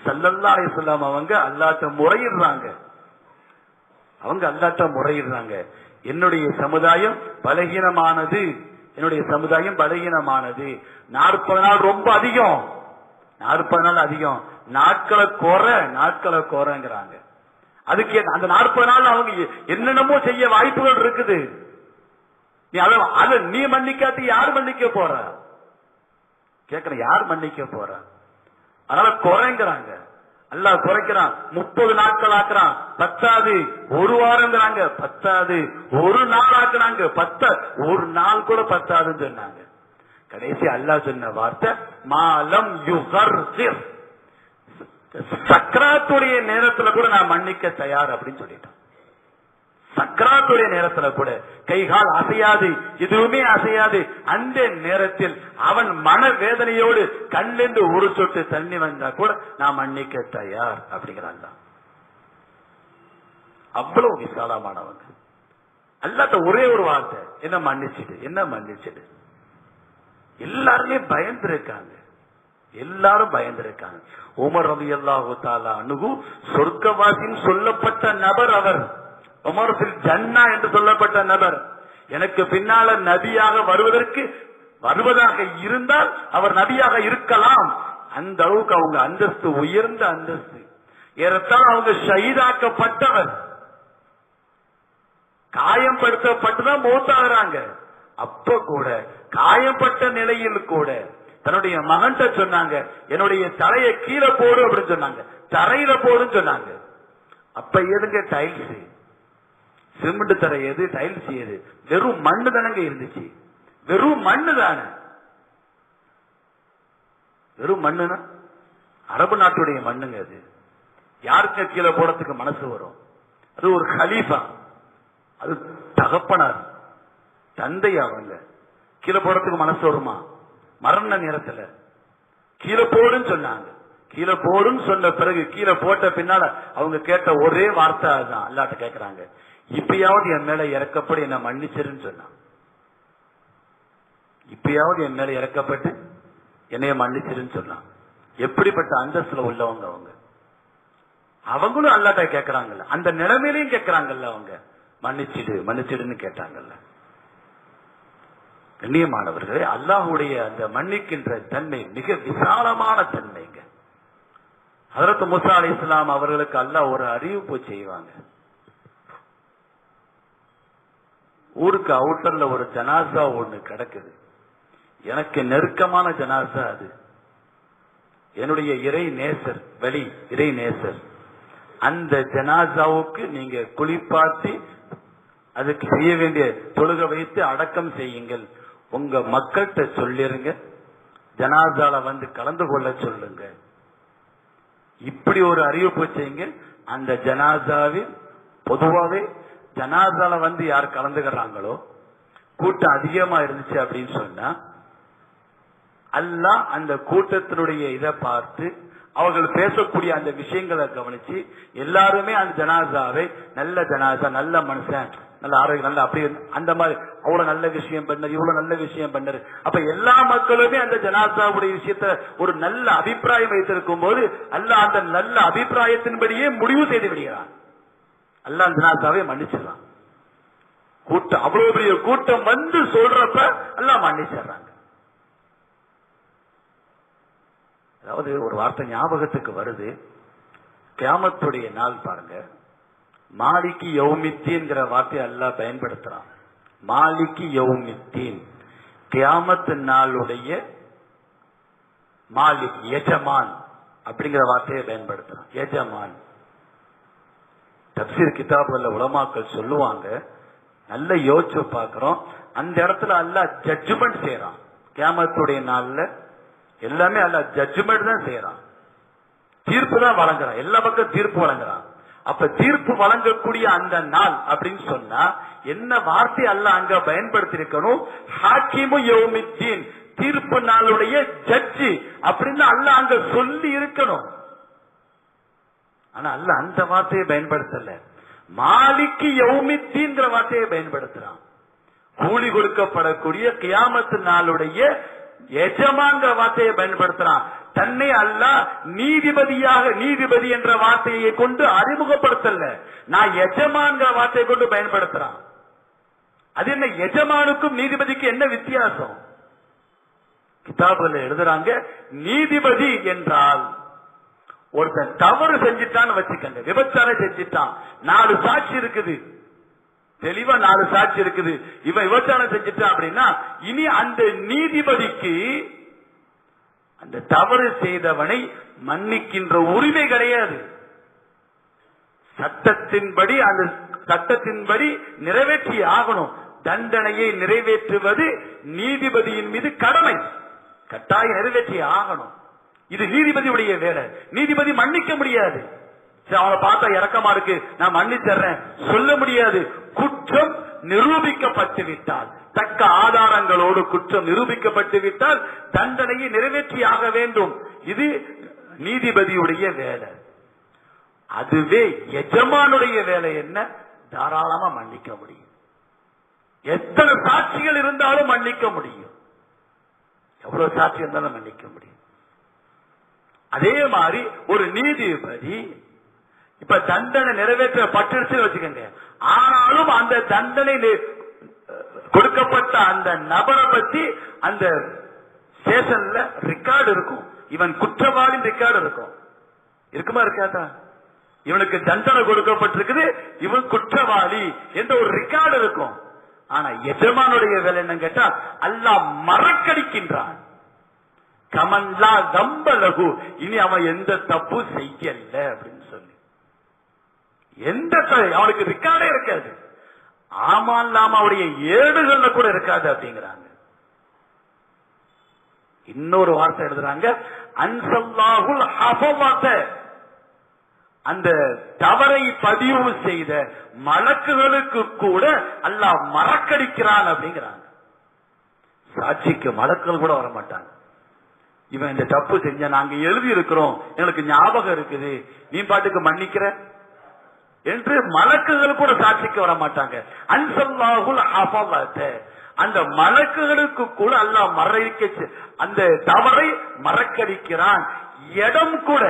ஸல்லல்லாஹு அலைஹி வஸல்லம் அவங்க அல்லாஹ்ட்ட முறையிடுறாங்க. என்னுடைய சமுதாயம் பலகீனமானது, என்னுடைய சமுதாயம் பலகீனமானது. 40 நாள் ரொம்ப அதிகம், 40 நாள் அதிகம், நாட்களை குறைங்கிறாங்க. அதுக்கு அந்த 40 நாள் அவங்க என்னென்னமோ செய்ய வாய்ப்புகள் இருக்குது. நீ மன்னிக்காட்டி யார் மன்னிக்க போற? கேக்குற, யார் மன்னிக்க போற? அதனால குறைங்கிறாங்க. அல்லாஹ் குறைக்கிறான், 30 நாட்கள் ஆக்குறான், பத்தாது, ஒரு வாரங்கிறாங்க, பத்தாது, ஒரு நாள் ஆக்குறாங்க, ஒரு நாள் கூட பத்தாதுன்னு சொன்னாங்க. கடைசி அல்லாஹ் சொன்ன வார்த்தை மாலம் யுகர்சிர், சக்கராத்துடைய நேரத்துல கூட நான் மன்னிக்க தயார் அப்படின்னு சொல்லிட்டான். சக்கராத்துடைய நேரத்துல கூட கைகால் அசையாது, எதுவுமே அசையாது. அந்த நேரத்தில் அவன் மனவேதனையோடு கண்ணிலிருந்து ஒரு சொட்டு தண்ணி வந்தா கூட நான் மன்னிக்க தயார் அப்படிங்கிறான். அவ்வளவு விசாலமானவங்க. அல்லாஹ் ஒரே ஒரு வார்த்தை, என்ன மன்னிச்சிடு. எல்லாருமே பயந்திருக்காங்க, எல்லாரும் பயந்திருக்காங்க. உமர் ரலியல்லாஹு தஆலா அன்ஹு சொர்க்கவாசின்னு சொல்லப்பட்ட நபர், அவர் உமர் ஃபில் ஜன்னா என்று சொல்லப்பட்ட நபர். எனக்கு பின்னால நபியாக வருவதாக இருந்தால் அவர் நபியாக இருக்கலாம். அந்த அளவுக்கு அவங்க அந்தஸ்து உயர்ந்த அந்தஸ்து. ஏறத்தாழ அவங்க ஷஹீதாக்கப்பட்டவர், காயப்படுத்தப்பட்டுதான் மௌத்தாகிறாங்க. அப்ப கூட காயப்பட்ட நிலையில் கூட தன்னுடைய மகன்கிட்ட சொன்னாங்க, என்னுடைய தலையை கீழே போடு அப்படின்னு சொன்னாங்க, தரையில போடுன்னு சொன்னாங்க. அப்ப எதுங்க டைல்ஸ், சிமெண்ட் தரை எது, டைல்ஸ் எது? வெறும் மண்ணு தானங்க இருந்துச்சு, வெறும் மண்ணு தானே. வெறும் மண்ணுனா அரபு நாட்டுடைய மண்ணுங்க. அது யாருக்கு கீழே போறதுக்கு மனசு வரும்? அது ஒரு கலீஃபா, அது தகப்பனார், தந்தை, அவங்க கீழே போறதுக்கு மனசு வருமா? மரண நேரத்துல கீழே போடுன்னு சொன்னாங்க. கீழே போடுன்னு சொன்ன பிறகு கீழே போட்ட பின்னால அவங்க கேட்ட ஒரே வார்த்தை அதுதான். அல்லாஹ்ட்ட கேட்கிறாங்க, இப்பயாவது என் மேல இறக்கப்பட்டு என்ன மன்னிச்சிருன்னு சொன்னான். இப்பயாவது என் மேல இறக்கப்பட்டு என்னைய மன்னிச்சிருன்னு சொன்னான். எப்படிப்பட்ட அந்தஸ்துல உள்ளவங்க அவங்க. அவங்களும் அல்லாஹ்ட்ட கேட்கிறாங்கல்ல, அந்த நிலைமையிலையும் கேட்கிறாங்கல்ல, அவங்க மன்னிச்சிடுன்னு கேட்டாங்கல்ல. கண்ணியமானவர்களே, அல்லாஹ்வுடைய அந்த மன்னிக்கின்ற தன்மை மிக விசாலமான தன்மைங்க. ஹஜ்ரத் மூஸா அலைஹிஸ்ஸலாம் அவர்களுக்கு அல்லாஹ் ஒரு அறிவிப்பு செய்வாங்க. ஊருக்கு அவுட்டர்ல ஒரு ஜனாசா ஒண்ணு கிடக்குது, எனக்கு நெருக்கமான ஜனாசா அது. என்னுடைய இறை நேசர், இறை நேசர். அந்த ஜனாசாவுக்கு நீங்க குளிப்பாட்டி அதுக்கு செய்ய வேண்டிய தொழுகை வைத்து அடக்கம் செய்யுங்கள். உங்க மக்கள்கிட்ட சொல்லிருங்க, ஜனாசால வந்து கலந்து கொள்ள சொல்லுங்க. இப்படி ஒரு அறிவிப்பு செய்யுங்க. அந்த ஜனாசாவில் பொதுவாவே ஜனாசால வந்து யார் கலந்துக்கிறாங்களோ, கூட்டம் அதிகமா இருந்துச்சு அப்படின்னு சொன்னா அல்லாஹ் அந்த கூட்டத்தினுடைய இதை பார்த்து அவர்கள் பேசக்கூடிய அந்த விஷயங்களை கவனிச்சு எல்லாருமே அந்த ஜனாசாவை நல்ல ஜனாசா, நல்ல மனுஷன், நல்ல ஆரோக்கியம், நல்ல அப்படி அந்த மாதிரி அவ்வளவு நல்ல விஷயம் பண்ணாரு, இவ்வளவு நல்ல விஷயம் பண்ணாரு. அப்ப எல்லா மக்களுமே அந்த ஜனாசாவுடைய விஷயத்த ஒரு நல்ல அபிப்பிராயம் வைத்திருக்கும் போது அல்லாஹ் அந்த நல்ல அபிப்பிராயத்தின்படியே முடிவு செய்து விடுகிறான். அல்லாஹ் ஜனாசாவை மன்னிச்சிடறான். கூட்டம் அவ்வளவு பெரிய கூட்டம் வந்து சொல்றப்ப அல்லாஹ் மன்னிச்சிடறாங்க. அதாவது ஒரு வார்த்தை ஞாபகத்துக்கு வருது, கியாமத்துடைய நாள் பாருங்க, மாலிகி யௌமித்தீன்ங்கிற வார்த்தையை அல்லாஹ் பயன்படுத்துறான். மாலிகி யௌமித்தீன், கியாமத்து நாளுடைய மாலிக் எஜமான் அப்படிங்கிற வார்த்தையை பயன்படுத்துறான். எஜமான். தப்சீர் கிதாபுல உலமாக்கள் சொல்லுவாங்க, நல்ல யோசிச்சு பார்க்கிறோம், அந்த இடத்துல அல்லாஹ் ஜட்ஜ்மெண்ட் செய்யறான். கியாமத்துடைய நாள்ல எல்லாமே அல்லாஹ் ஜட்ஜ்மெண்ட் தான் செய்யறான், தீர்ப்பு தான் வழங்குறான், எல்லா பக்கம் தீர்ப்பு வழங்குறான். அப்ப தீர்ப்பு வழங்கக்கூடிய அந்த நாள் அப்படின்னு சொன்னா என்ன வார்த்தை அல்லாஹ் அங்க பயன்படுத்தி இருக்கணும்? ஹாக்கிமு யௌமித்தீன், தீர்ப்பு நாளுடைய ஜட்ஜி அப்படின்னு அல்லாஹ் அங்க சொல்லி இருக்கணும். ஆனா அல்லாஹ் அந்த வார்த்தையை பயன்படுத்தல, மாலிக்கு யௌமித்தீன்ங்கிற வார்த்தையை பயன்படுத்துறான். கூலி கொடுக்கப்படக்கூடிய கியாமத்து நாளுடைய எஜமான்கிற வார்த்தையை பயன்படுத்துறான். தன்னை அல்லாஹ் நீதிபதியாக, நீதிபதி என்ற வார்த்தையை கொண்டு அறிமுகப்படுத்தல, நான் எஜமான்கிற வார்த்தையை கொண்டு பயன்படுத்துறான். அது என்ன, எஜமானுக்கும் நீதிபதிக்கு என்ன வித்தியாசம்? கிதாபுல எழுதுறாங்க, நீதிபதி என்றால் ஒருத்தன் தவறு செஞ்சிட்டான்னு வச்சுக்கங்க, விபச்சாரம் செஞ்சிட்டான், 4 சாட்சி இருக்குது, தெளிவா 4 சாட்சி இருக்குது, இவன் விபச்சாரம் செஞ்சிட்டான் அப்படின்னா இனி அந்த நீதிபதிக்கு அந்த தவறு செய்தவனை மன்னிக்கின்ற உரிமை கிடையாது. சட்டத்தின்படி அந்த சட்டத்தின்படி நிறைவேற்றி ஆகணும். தண்டனையை நிறைவேற்றுவது நீதிபதியின் மீது கடமை, கட்டாயம் நிறைவேற்றி ஆகணும். இது நீதிபதியுடைய வேலை. நீதிபதி மன்னிக்க முடியாது. அவனை பார்த்தா இறக்கமா இருக்கு, நான் மன்னிச்சறேன் சொல்ல முடியாது. குற்றம் நிரூபிக்கப்பட்டு விட்டால், தக்க ஆதாரங்களோடு குற்றம் நிரூபிக்கப்பட்டு விட்டால் தண்டனையை நிறைவேற்றி ஆக வேண்டும். இது நீதிபதியுடைய வேலை. அதுவே எஜமானுடைய வேலை என்ன? தாராளமா மன்னிக்க முடியும். எத்தனை சாட்சிகள் இருந்தாலும் மன்னிக்க முடியும், எவ்வளவு சாட்சி இருந்தாலும் மன்னிக்க முடியும். அதே மாதிரி ஒரு நீதிபதி இப்ப தண்டனை நிறைவேற்றப்பட்டுருச்சு வச்சுக்கோங்க, ஆனாலும் அந்த தண்டனை கொடுக்கப்பட்ட அந்த நபரை பத்தி அந்த ஸ்டேஷன்ல ரெக்கார்டு இருக்கும், இவன் குற்றவாளி ரெக்கார்டு இருக்கும். இருக்குமா இருக்காதா? இவனுக்கு தண்டனை கொடுக்கப்பட்டிருக்குது, இவன் குற்றவாளி என்ற ஒரு ரெக்கார்டு இருக்கும். ஆனா எஜமானுடைய வேலை என்னன்னு கேட்டா அல்லாஹ் மறக்கடிக்கின்றான். கமன்லா தம்பலகு, இனி அவன் எந்த தப்பு செய்யல அப்படின்னு சொல்லி எந்த அவனுக்கு ரெக்கார்டே இருக்காது. ஆமா இல்லாம அவருடைய ஏடுகள்ல கூட இருக்காது அப்படிங்கிறாங்க. இன்னொரு வார்த்தை எழுதுறாங்க, அன்சல்லாஹுல் ஹஃபவத, அந்த தவறை பதிவு செய்த மலக்குகளுக்கு கூட அல்லாஹ் மறக்கடிக்கிறான் அப்படிங்கிறாங்க. சாட்சிக்கு மலக்குகள் கூட வர மாட்டாங்க. இவன் இந்த தப்பு செஞ்ச, நாங்க எழுதி இருக்கிறோம், எங்களுக்கு ஞாபகம் இருக்குது, நீ பாட்டுக்கு மன்னிக்கிற என்று மலக்குகள் கூட சாட்சிக்கு வர மாட்டாங்க. அன்சல்லாஹுல் ஹஃபவத, அந்த மலக்குகளுக்கு கூட அல்லாஹ் மறைக்க அந்த தவறை மறக்கடிக்கிறான். இடம் கூட,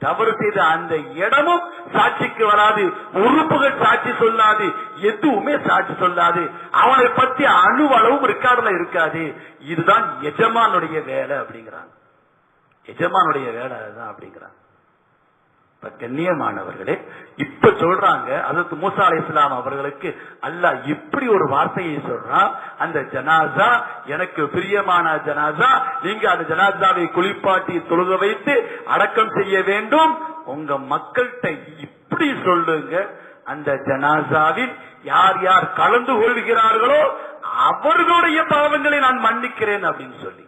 தவறு செய்த அந்த இடமும் சாட்சிக்கு வராது, உறுப்புகள் சாட்சி சொல்லாது, எதுவுமே சாட்சி சொல்லாது, அவனை பத்தி அணுவளவும் ரெக்கார்டுல இருக்காது. இதுதான் எஜமானுடைய வேலை அப்படிங்கிறாங்க. எஜமானுடைய வேலை அதுதான் அப்படிங்கிறாங்க. கண்ணியமானவர்களே, இப்ப சொல்றாங்க ஹஜ்ரத் மூசா அலைஹிஸ்ஸலாம் அவர்களுக்கு அல்லாஹ் இப்படி ஒரு வார்த்தையை சொல்றான், அந்த ஜனாசா எனக்கு பிரியமான ஜனாசா, நீங்க அந்த ஜனாசாவை குளிப்பாட்டி தொழுக வைத்து அடக்கம் செய்ய வேண்டும். உங்க மக்கள்கிட்ட இப்படி சொல்லுங்க, அந்த ஜனாசாவில் யார் யார் கலந்து கொள்கிறார்களோ அவர்களுடைய பாவங்களை நான் மன்னிக்கிறேன் அப்படின்னு சொல்லி.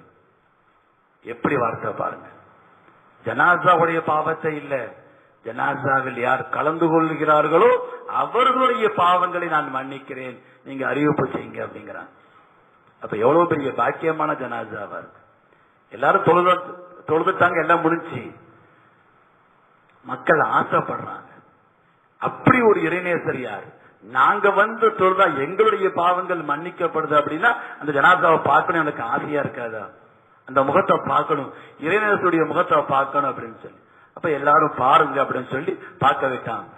எப்படி வார்த்தை பாருங்க, ஜனாசாவுடைய பாவத்தை இல்ல, ஜனாசாவில் யார் கலந்து கொள்கிறார்களோ அவர்களுடைய பாவங்களை நான் மன்னிக்கிறேன், நீங்க அறிவிப்பு செய்யுங்க அப்படிங்கிறாங்க. அப்ப எவ்வளவு பெரிய பாக்கியமான ஜனாசாவா இருக்கு. எல்லாரும் தொழுதுட்டாங்க, எல்லாம் முடிஞ்சு, மக்கள் ஆசைப்படுறாங்க. அப்படி ஒரு இறைநேசர் யார்? நாங்க வந்து தொழுதா எங்களுடைய பாவங்கள் மன்னிக்கப்படுது அப்படின்னா அந்த ஜனாசாவை பார்க்கணும் எனக்கு ஆசையா இருக்காதா? அந்த முகத்தை பார்க்கணும், இறைநேசருடைய முகத்தை பார்க்கணும் அப்படின்னு சொல்லி. அப்ப எல்லாரும் பாருங்க அப்படின்னு சொல்லி பார்க்க வைத்தாங்க.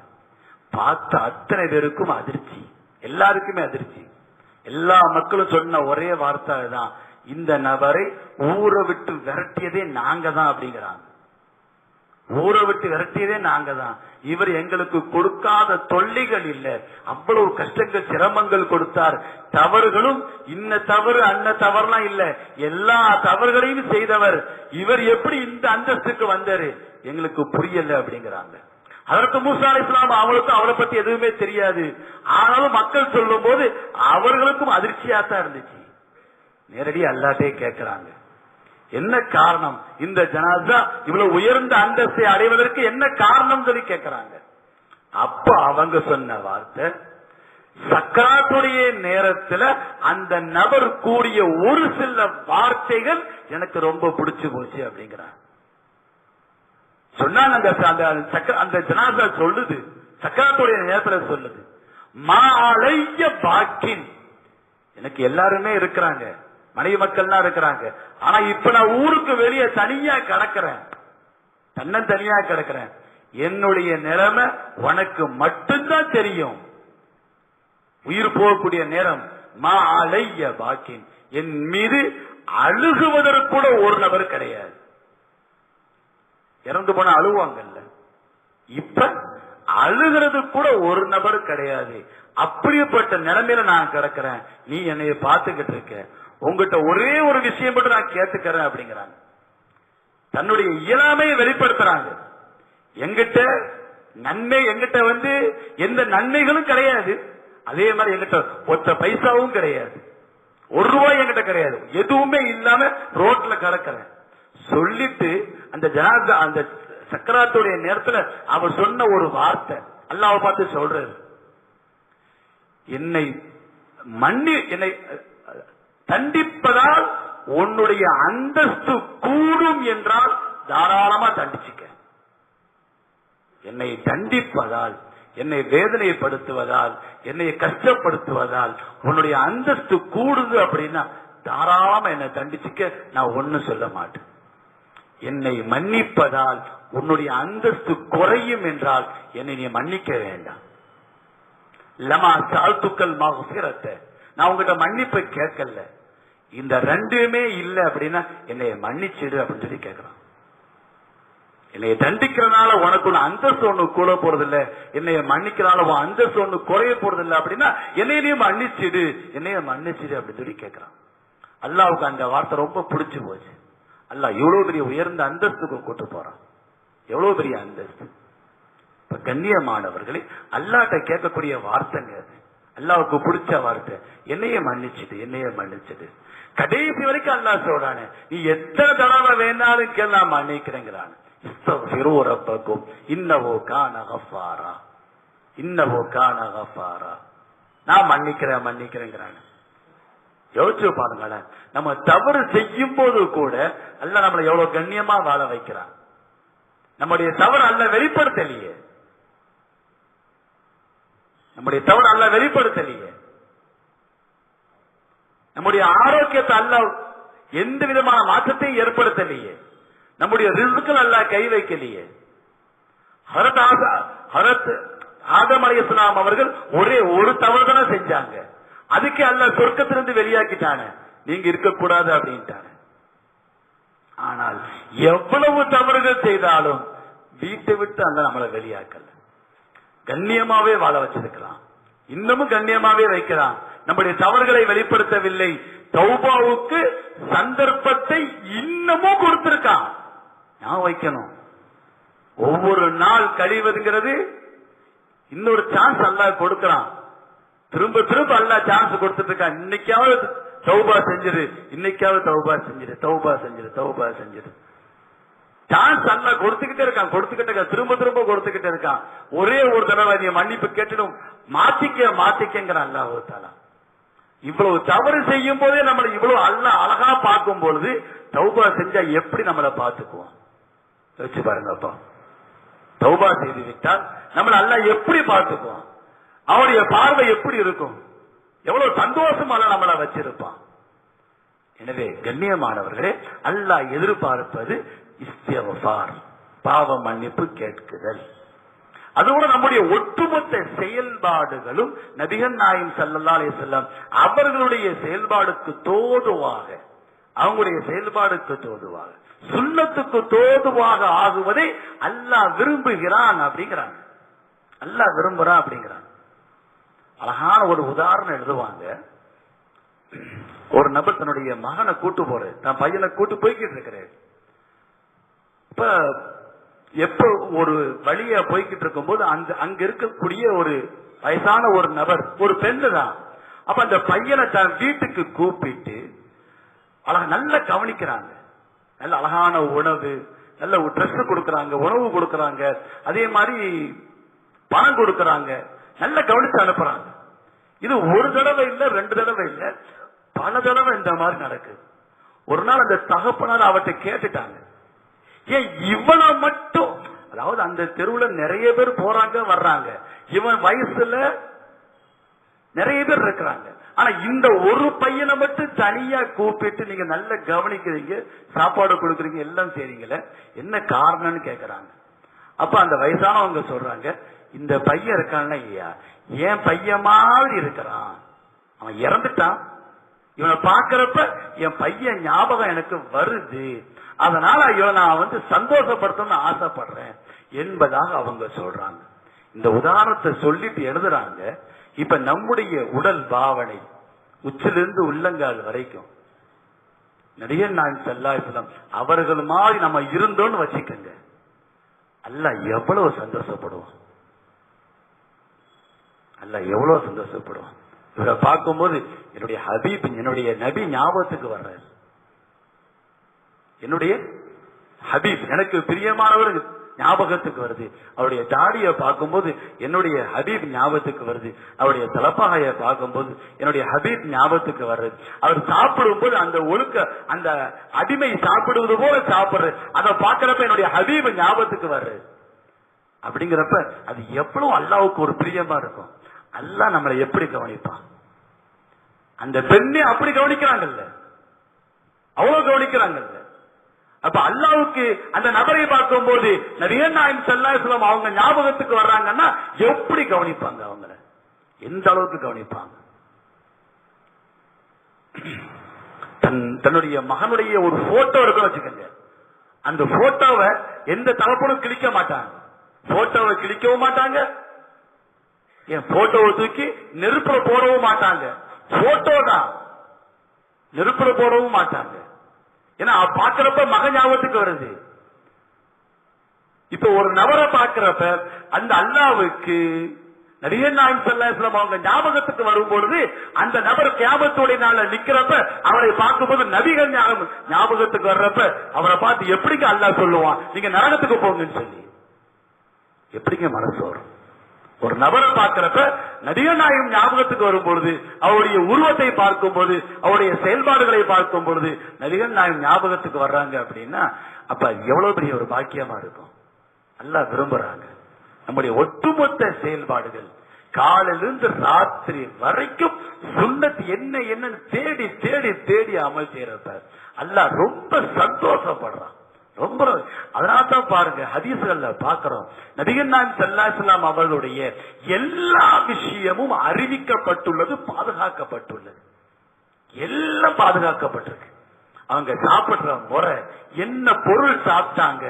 பார்த்த அத்தனை பேருக்கும் அதிர்ச்சி, எல்லாருக்குமே அதிர்ச்சி. எல்லா மக்களும் சொன்ன ஒரே வார்த்தை தான், இந்த நபரை ஊரை விட்டு விரட்டியதே நாங்க தான் அப்படிங்கிறாங்க. ஊரை விட்டு விரட்டியதே நாங்க தான். இவர் எங்களுக்கு கொடுக்காத தொல்லைகள் இல்ல, அவ்வளவு கஷ்டங்கள் சிரமங்கள் கொடுத்தார். தவறுகளும் இன்ன தவறு அன்ன தவறுலாம் இல்ல, எல்லா தவறுகளையும் செய்தவர். இவர் எப்படி இந்த அந்தஸ்துக்கு வந்தாரு எங்களுக்கு புரியல அப்படிங்கிறாங்க. அதற்கு மூசா அலைஹிஸ்ஸலாம் அவங்களுக்கும் அவரை பத்தி எதுவுமே தெரியாது. ஆனாலும் மக்கள் சொல்லும் போது அவர்களுக்கும் அதிர்ச்சியா தான் இருந்துச்சு. நேரடி அல்லாஹ்வே கேட்கிறாங்க, என்ன காரணம் இந்த ஜனாஸா இவ்வளவு உயர்ந்த அந்தஸ்தை அடைவதற்கு என்ன காரணம் சொல்லி கேட்கிறாங்க. அப்ப அவங்க சொன்ன வார்த்தை, சக்கராத்துடைய நேரத்துல அந்த நபர் கூடிய ஒரு சில வார்த்தைகள் எனக்கு ரொம்ப பிடிச்சு போச்சு அப்படிங்கிறாங்க. சொன்னா அந்த ஜனாஸா சொல்லுது, சக்கராத்துடைய நேரத்துல சொல்லுது, மாலைய பாக்கின், எனக்கு எல்லாருமே இருக்கிறாங்க, மனைவி மக்கள்லாம் இருக்கிறாங்க, ஆனா இப்ப நான் ஊருக்கு வெளியே தனியா கிடக்கிறேன், தனியா கிடக்கிறேன். என்னுடைய நிலைமை உனக்கு மட்டும்தான் தெரியும். உயிர் போகக்கூடிய நேரம் மாலைய பாக்கின், என் மீது அழுகுவதற்கு கூட ஒரு நபர் கிடையாது. இறந்து போன அழுவாங்கல்ல, இப்ப அழுகிறது கூட ஒரு நபர் கிடையாது. அப்படிப்பட்ட நிலைமையில நான் கிடக்கிறேன், நீ என்னைய பாத்துக்கிட்டு இருக்க, உங்ககிட்ட ஒரே ஒரு விஷயம் மட்டும் நான் கேட்டுக்கிறேன் அப்படிங்கிறாங்க. தன்னுடைய இயலாமையை வெளிப்படுத்துறாங்க. எங்கிட்ட நன்மை, எங்கிட்ட எந்த நன்மைகளும் கிடையாது, அதே மாதிரி எங்கிட்ட ஒத்த பைசாவும் கிடையாது, ஒரு ரூபாய் என்கிட்ட கிடையாது, எதுவுமே இல்லாம ரோட்ல கிடக்கிறேன் சொல்லிட்டு அந்த ஜனாஸா அந்த சக்கராத்துடைய நேரத்துல அவர் சொன்ன ஒரு வார்த்தை அல்லாஹ்வை பார்த்து சொல்றாரு, என்னை தண்டிப்பதால் உன்னுடைய அந்தஸ்து கூடும் என்றால் தாராளமா தண்டிச்சுக்க. என்னை தண்டிப்பதால், என்னை வேதனைப்படுத்துவதால், என்னை கஷ்டப்படுத்துவதால் உன்னுடைய அந்தஸ்து கூடுது அப்படின்னா தாராளமா என்னை தண்டிச்சுக்க, நான் ஒன்னும் சொல்ல மாட்டேன். என்னை மன்னிப்பதால் உன்னுடைய அந்தஸ்து குறையும் என்றால் என்னை நீ மன்னிக்க வேண்டாம். லமா சால்துக்கள் மஃபிரத்த, நான் உங்ககிட்ட மன்னிப்பை கேட்கல, இந்த ரெண்டுமே இல்ல அப்படின்னா என்னைய மன்னிச்சிடு அப்படின்னு சொல்லி கேட்கிறான். என்னைய தண்டிக்கிறதுனால உனக்கு ஒண்ணு அந்தஸ்து ஒண்ணு கூட போறது இல்ல, என்னைய மன்னிக்கிறனால உன் அந்தஸ்து ஒண்ணு குறைய போறது இல்ல அப்படின்னா என்னைய மன்னிச்சிடு, என்னைய மன்னிச்சிடு அப்படின்னு சொல்லி கேட்கிறான். அல்லாஹ்வுக்கு அந்த வார்த்தை ரொம்ப பிடிச்சு போச்சு. அல்லாஹ் எவ்வளவு பெரிய உயர்ந்த அந்தஸ்துக்கு கூட்டு போறான், எவ்வளவு பெரிய அந்தஸ்து. இப்ப கண்ணியமானவர்களே, அல்லாஹ்ட்ட கேட்கக்கூடிய வார்த்தைங்க அது, அல்லாஹ்வுக்கு பிடிச்ச வார்த்தை, என்னைய மன்னிச்சுது, என்னைய மன்னிச்சது. கடைசி வரைக்கும் அல்லாஹ் சொல்றானே, நீ எத்தனை தடவை வேணாலும் கேள், நான் மன்னிக்கிறேங்கிறான். இஸ்தக்ஃபிரு ரப்பக்கும் இன்னஹு கான கஃபாரா, இன்னஹு கான கஃபாரா, நான் மன்னிக்கிறேங்கிறான். யோசிச்சு பாருங்களேன், நம்ம தவறு செய்யும் போது கூட அல்லாஹ் நம்மளை எவ்வளவு கண்ணியமா வாழ வைக்கிறான். நம்முடைய தவறு அல்லாஹ் வெளிப்படுத்தலையே, நம்முடைய தவறு அல்லாஹ் வெளிப்படுத்தலையே, நம்முடைய ஆரோக்கியத்தை அல்லாஹ் எந்த விதமான மாற்றத்தையும் ஏற்படுத்தலையே, நம்முடைய ரிஸ்குகள் அல்லாஹ் கை வைக்கலையே. ஹரத் ஆதம் அலைஹிஸ்ஸலாம் அவர்கள் ஒரே ஒரு தவறு தானே செஞ்சாங்க, அதுக்கு அல்லாஹ் சொர்க்கத்திலிருந்து வெளியாக்கிட்டானே, நீங்க இருக்கக்கூடாது அப்படின்ட்டானே. ஆனால் எவ்வளவு தவறுகள் செய்தாலும் வீட்டை விட்டு அல்லாஹ் நம்மளை வெளியாக்கல, கண்ணியமாவே வாழ வச்சிருக்கலாம், இன்னமும் கண்ணியமாவே வைக்கிறான். நம்முடைய தவறுகளை வெளிப்படுத்தவில்லை, தௌபாவுக்கு சந்தர்ப்பத்தை இன்னமும் கொடுத்திருக்கான். நான் வைக்கணும், ஒவ்வொரு நாள் கழிவதுங்கிறது இன்னொரு சான்ஸ் அல்லாஹ் கொடுக்கிறான். திரும்ப திரும்ப அல்லாஹ் சான்ஸ் கொடுத்துட்டு இருக்கான். இன்னைக்காவது தௌபா செஞ்சிரு, இன்னைக்காவது தௌபா செஞ்சிரு, தௌபா செஞ்சிரு, தௌபா செஞ்சிரு. சான்ஸ் அல்லாஹ் கொடுத்துக்கிட்டே இருக்கான், திரும்ப திரும்ப கொடுத்துக்கிட்டே இருக்கான். ஒரே ஒரு தடவை நீ மன்னிப்பு கேட்டுடும், மாத்திக்கிற அல்லாஹ் தஆலா. இவ்வளவு தவறு செய்யும் போதே நம்மளை இவ்வளவு அல்லாஹ் அழகா பார்க்கும் பொழுது தௌபா செஞ்சா எப்படி நம்மளை பார்த்துக்குவோம் வச்சு பாருங்க. அப்பா தௌபா செய்து விட்டால் நம்மளை அல்லாஹ் எப்படி பார்த்துக்குவோம், அவருடைய பார்வை எப்படி இருக்கும், எவ்வளவு சந்தோஷமா நம்மளை வச்சிருப்பான். எனவே கண்ணியமானவர்களே, அல்லாஹ் எதிர்பார்ப்பது இஸ்திக்ஃபார், பாவ மன்னிப்பு கேட்குதல். அதோட நம்முடைய ஒட்டுமொத்த செயல்பாடுகளும் நபிகள் நாயகம் ஸல்லல்லாஹு அலைஹி வஸல்லம் அவர்களுடைய செயல்பாடுக்கு தோதுவாக அவங்களுடைய செயல்பாடுக்கு தோதுவாக, சுன்னத்துக்கு தோதுவாக ஆகுவதை அல்லாஹ் விரும்புகிறான் அப்படிங்கிறாங்க. அல்லாஹ் விரும்புறான் அப்படிங்கிறான். அழகான ஒரு உதாரணம் எழுதுவாங்க. ஒரு நபர் தன்னுடைய மகனை கூட்டு போறாரு, தன் பையனை கூட்டு போய்கிட்டு இருக்கிறாரு. இப்ப எப்ப ஒரு வழியா போய்கிட்டு இருக்கும் போது அங்க இருக்கக்கூடிய ஒரு வயசான ஒரு நபர், ஒரு பெண்ணு தான். அப்ப அந்த பையனை தன் வீட்டுக்கு கூப்பிட்டு நல்ல கவனிக்கிறாங்க. நல்ல அழகான உணவு, நல்ல ட்ரெஸ் கொடுக்கறாங்க, உணவு கொடுக்கறாங்க, அதே மாதிரி பணம் கொடுக்கறாங்க, நல்ல கவனிச்சு அனுப்புறாங்க. இது ஒரு தடவை இல்ல, 2 தடவை இல்ல, பல தடவை இந்த மாதிரி நடக்குது. ஒரு நாள் அந்த தகப்பனார் அவர்கிட்ட கேட்டுட்டாங்க, ஏன் இவனை மட்டும், அதாவது அந்த தெருவுல நிறைய பேர் போறாங்க வர்றாங்க, இவன் வயசுல நிறைய பேர் இருக்கிறாங்க, ஆனா இந்த ஒரு பையனை மட்டும் தனியா கூப்பிட்டு நீங்க நல்ல கவனிக்கிறீங்க, சாப்பாடு கொடுக்குறீங்க, எல்லாம் செய்றீங்களே, என்ன காரணம்னு கேக்குறாங்க. அப்ப அந்த வயசானவங்க சொல்றாங்க, இந்த பையன் இருக்கான்ல ஐயா, என் பையன் மாதிரி இருக்கிறான், அவன் இறந்துட்டான், இவனை பாக்குறப்ப என் பையன் ஞாபகம் எனக்கு வருது, அதனால நான் சந்தோஷப்படுத்தணும்னு ஆசைப்படுறேன் என்பதாக அவங்க சொல்றாங்க. இந்த உதாரணத்தை சொல்லிட்டு எழுதுறாங்க. இப்ப நம்முடைய உடல் பாவனை உச்சிலிருந்து உள்ளங்கால் வரைக்கும் நபிகள் நாயகம் ஸல்லல்லாஹு அலைஹி வஸல்லம் அவர்கள் மாதிரி நம்ம இருந்தோம்னு வச்சுக்கோங்க, அல்லாஹ் எவ்வளவு சந்தோஷப்படுவோம், அல்லாஹ் எவ்வளவு சந்தோஷப்படுவோம். இவரை பார்க்கும்போது என்னுடைய ஹபீப், என்னுடைய நபி ஞாபகத்துக்கு வர்றாரு. என்னுடைய ஹபீப், எனக்கு பிரியமானவர் ஞாபகத்துக்கு வருது. அவருடைய தாடியை பார்க்கும்போது என்னுடைய ஹபீப் ஞாபகத்துக்கு வருது. அவருடைய தலப்பாகையை பார்க்கும்போது என்னுடைய ஹபீப் ஞாபகத்துக்கு வருது. அவர் சாப்பிடும் போது அந்த ஒழுக்க, அந்த அடிமை சாப்பிடுவது போல சாப்பிடுறது, அதை பார்க்கிறப்ப என்னுடைய ஹபீப் ஞாபகத்துக்கு வர்றது. அப்படிங்கிறப்ப அது எவ்வளவு அல்லாவுக்கு ஒரு பிரியமா இருக்கும். அல்லாஹ் நம்மளை எப்படி கவனிப்பான். அந்த பெண்ணே அப்படி கவனிக்கிறாங்கல்ல, அவ்வளவு கவனிக்கிறாங்கல்ல. அப்ப அல்லாவுக்கு அந்த நபரை பார்க்கும் போது நபிகள் நாயகம் ஸல்லல்லாஹு அலைஹி வஸல்லம் அவங்க ஞாபகத்துக்கு வர்றாங்கன்னா எப்படி கவனிப்பாங்க, அவங்கள எந்த அளவுக்கு கவனிப்பாங்க. தன்னுடைய மகனுடைய ஒரு போட்டோ இருக்குன்னு வச்சுக்கோங்க, அந்த போட்டோவை எந்த தகப்பனும் கிழிக்க மாட்டாங்க, போட்டோவை கிழிக்கவும் மாட்டாங்க, என் போட்டோவை தூக்கி நெருப்புல போடவும் மாட்டாங்க, போட்டோ தான் நெருப்புல போடவும் மாட்டாங்க. ஏன்னா பாக்குறப்ப மக ஞாபகத்துக்கு வருது. இப்ப ஒரு நபரை பாக்குறப்ப அந்த அல்லாவுக்கு நபிகள் நாயகம் ஸல்லல்லாஹு அலைஹி வஸல்லம் அவங்க ஞாபகத்துக்கு வரும் பொழுது அந்த நபர் கியாமத்துடைய நாள்ல நிக்கிறப்ப அவரை பார்க்கும்போது நபிகள் ஞாபகத்துக்கு வர்றப்ப அவரை பார்த்து எப்படிங்க அல்லாஹ் சொல்லுவான் நீங்க நரகத்துக்கு போங்கன்னு சொல்லி, எப்படிங்க மனசு வரும்? ஒரு நபரை பார்க்கிறப்ப நபிகள் நாயகம் ஞாபகத்துக்கு வரும் பொழுது, அவருடைய உருவத்தை பார்க்கும் போது, அவருடைய செயல்பாடுகளை பார்க்கும் பொழுது நபிகள் நாயகம் ஞாபகத்துக்கு வர்றாங்க அப்படின்னா அப்ப எவ்வளவு பெரிய ஒரு பாக்கியமா இருக்கும். அல்லாஹ் விரும்புறாங்க நம்முடைய ஒட்டுமொத்த செயல்பாடுகள் காலையிலிருந்து ராத்திரி வரைக்கும் சுன்னத் என்ன என்னன்னு தேடி தேடி தேடி அமல் செய்யறப்ப அல்லாஹ் ரொம்ப சந்தோஷப்படுறான். ரொம்ப அதனால்தான் பாருங்க ஹதீஸ்கள்ல பாக்கிறோம், நபிகள் நாயகம் ஸல்லல்லாஹு அலைஹி வஸல்லம் அவர்களுடைய எல்லா விஷயமும் அறிவிக்கப்பட்டுள்ளது, பாதுகாக்கப்பட்டுள்ளது, எல்லாம் பாதுகாக்கப்பட்டிருக்கு. அவங்க சாப்பிடுற முறை, என்ன பொருள் சாப்பிட்டாங்க,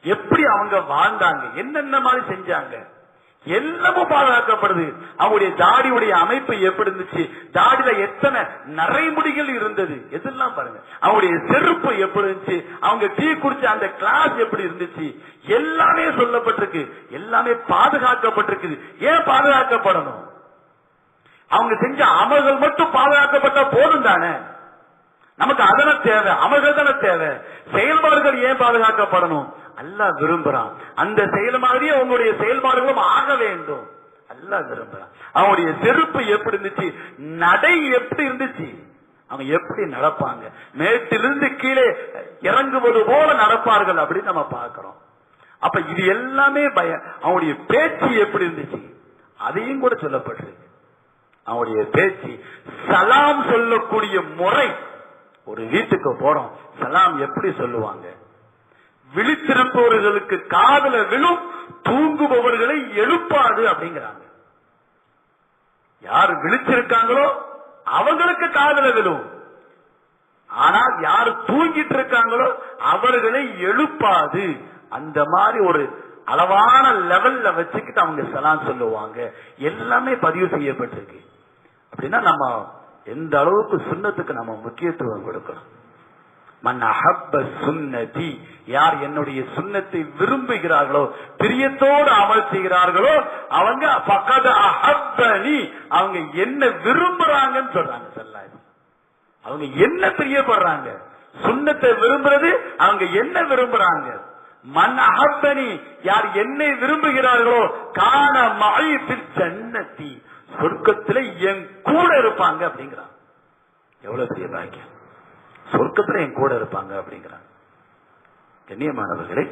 எப்படி அவங்க வாழ்ந்தாங்க, என்னென்ன மாதிரி செஞ்சாங்க, எல்லாமும் பாதுகாக்கப்படுது. அவங்களுடைய தாடியுடைய அமைப்பு எப்படி இருந்துச்சு, தாடியில எத்தனை நரைமுடிகள் இருந்தது, எதெல்லாம் பாருங்க. அவங்களுடைய செருப்பு எப்படி இருந்துச்சு, அவங்க டீ குடிச்ச அந்த கிளாஸ் எப்படி இருந்துச்சு, எல்லாமே சொல்லப்பட்டிருக்கு, எல்லாமே பாதுகாக்கப்பட்டிருக்குது. ஏன் பாதுகாக்கப்படணும்? அவங்க செஞ்ச அமல்கள் மட்டும் பாதுகாக்கப்பட்ட போதும் தானே, நமக்கு அதன தேவை, அமல்கள் தானே தேவை. செயல்பாடுகள் ஏன் பாதுகாக்கப்படணும்? அல்லாஹ் விரும்புறான் அந்த செயல் மாதிரியே உங்களுடைய செயல்பாடுகளும் ஆக வேண்டும். அல்லாஹ் விரும்புறான். அவங்களுடைய செருப்பு எப்படி இருந்துச்சு, நடை எப்படி இருந்துச்சு, அவங்க எப்படி நடப்பாங்க, மேட்டிலிருந்து கீழே இறங்குவது போல நடப்பார்கள் அப்படின்னு நம்ம பார்க்கிறோம். அப்ப இது எல்லாமே அவங்களுடைய பேச்சு எப்படி இருந்துச்சு அதையும் கூட சொல்லப்பட்டிருக்கு. அவங்களுடைய பேச்சு, சலாம் சொல்லக்கூடிய முறை, ஒரு வீட்டுக்கு போறோம் சலாம் எப்படி சொல்லுவாங்க, விழித்திருப்பவர்களுக்கு காதுல விழும், தூங்குபவர்களை எழுப்பாது அப்படிங்கிறாங்க. யார் விழிச்சிருக்காங்களோ அவங்களுக்கு காதுல விழும், ஆனால் யார் தூங்கிட்டு இருக்காங்களோ அவர்களை எழுப்பாது. அந்த மாதிரி ஒரு அளவான லெவல்ல வச்சுக்கிட்டு அவங்க சலாம் சொல்லுவாங்க. எல்லாமே பதிவு செய்யப்பட்டிருக்கு. அப்படின்னா நம்ம எந்த அளவுக்கு சுன்னத்துக்கு நம்ம முக்கியத்துவம் கொடுக்கணும். மன் அஹப்ப சுன்னதி, யார் என்னுடைய சுன்னத்தை விரும்புகிறார்களோ, பிரியத்தோடு அமல் செய்கிறார்களோ, அவங்க ஃபக்கத் அஹப்பனி, அவங்க என்ன விரும்புறாங்கன்னு சொல்றாங்க. அவங்க என்ன பிரியப்படுறாங்க, சுன்னத்தை விரும்புறது, அவங்க என்ன விரும்புறாங்க. மன் அஹப்பனி, யார் என்னை விரும்புகிறார்களோ, கான மஇ ஃபில் ஜன்னதி, சொர்க்கத்துல என் கூட இருப்பாங்க அப்படிங்கிறாங்க. எவ்வளவு பெரிய பாக்கியம், சொர்க்கத்துல என் கூட இருப்பாங்க அப்படிங்கிறாங்க. கண்ணியமானவர்களே,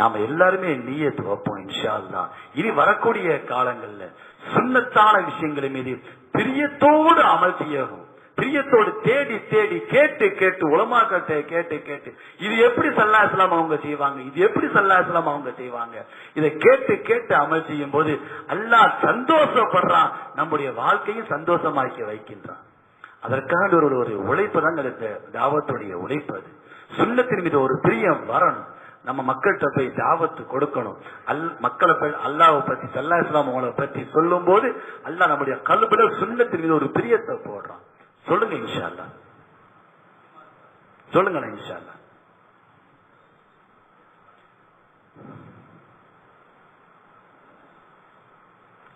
நாம எல்லாருமே நியத் வைப்போம் இன்ஷா அல்லாஹ். இனி வரக்கூடிய காலங்கள்ல சுன்னத்தான விஷயங்களை மீது பிரியத்தோடு அமல் செய்யணும். பிரியத்தோடு தேடி தேடி கேட்டு கேட்டு உலமாக்கத்தை கேட்டு கேட்டு இது எப்படி ஸல்லல்லாஹு அலைஹி வஸல்லம் அவங்க செய்வாங்க, இது எப்படி ஸல்லல்லாஹு அலைஹி வஸல்லம் அவங்க செய்வாங்க, இதை கேட்டு கேட்டு அமல் செய்யும் போது அல்லாஹ் சந்தோஷப்படுறான், நம்முடைய வாழ்க்கையும் சந்தோஷமாக்கி வைக்கின்றான். அதற்காக ஒரு உழைப்பு தான் இந்த தாவத்துடைய உழைப்பு. அது சுன்னத்தின் மீது ஒரு பிரியம் வரணும். நம்ம மக்கள்கிட்ட போய் தாவத்து கொடுக்கணும். மக்களை அல்லாஹ்வை பத்தி ஸல்லல்லாஹு அலைஹி வஸல்லம் அவங்களை பத்தி சொல்லும் போது அல்லாஹ் நம்முடைய கல்புல சுன்னத்தின் மீது ஒரு பிரியத்தை போடுறான். சொல்லுங்க இன்ஷா அல்லாஹ், சொல்லுங்க இன்ஷா அல்லாஹ்.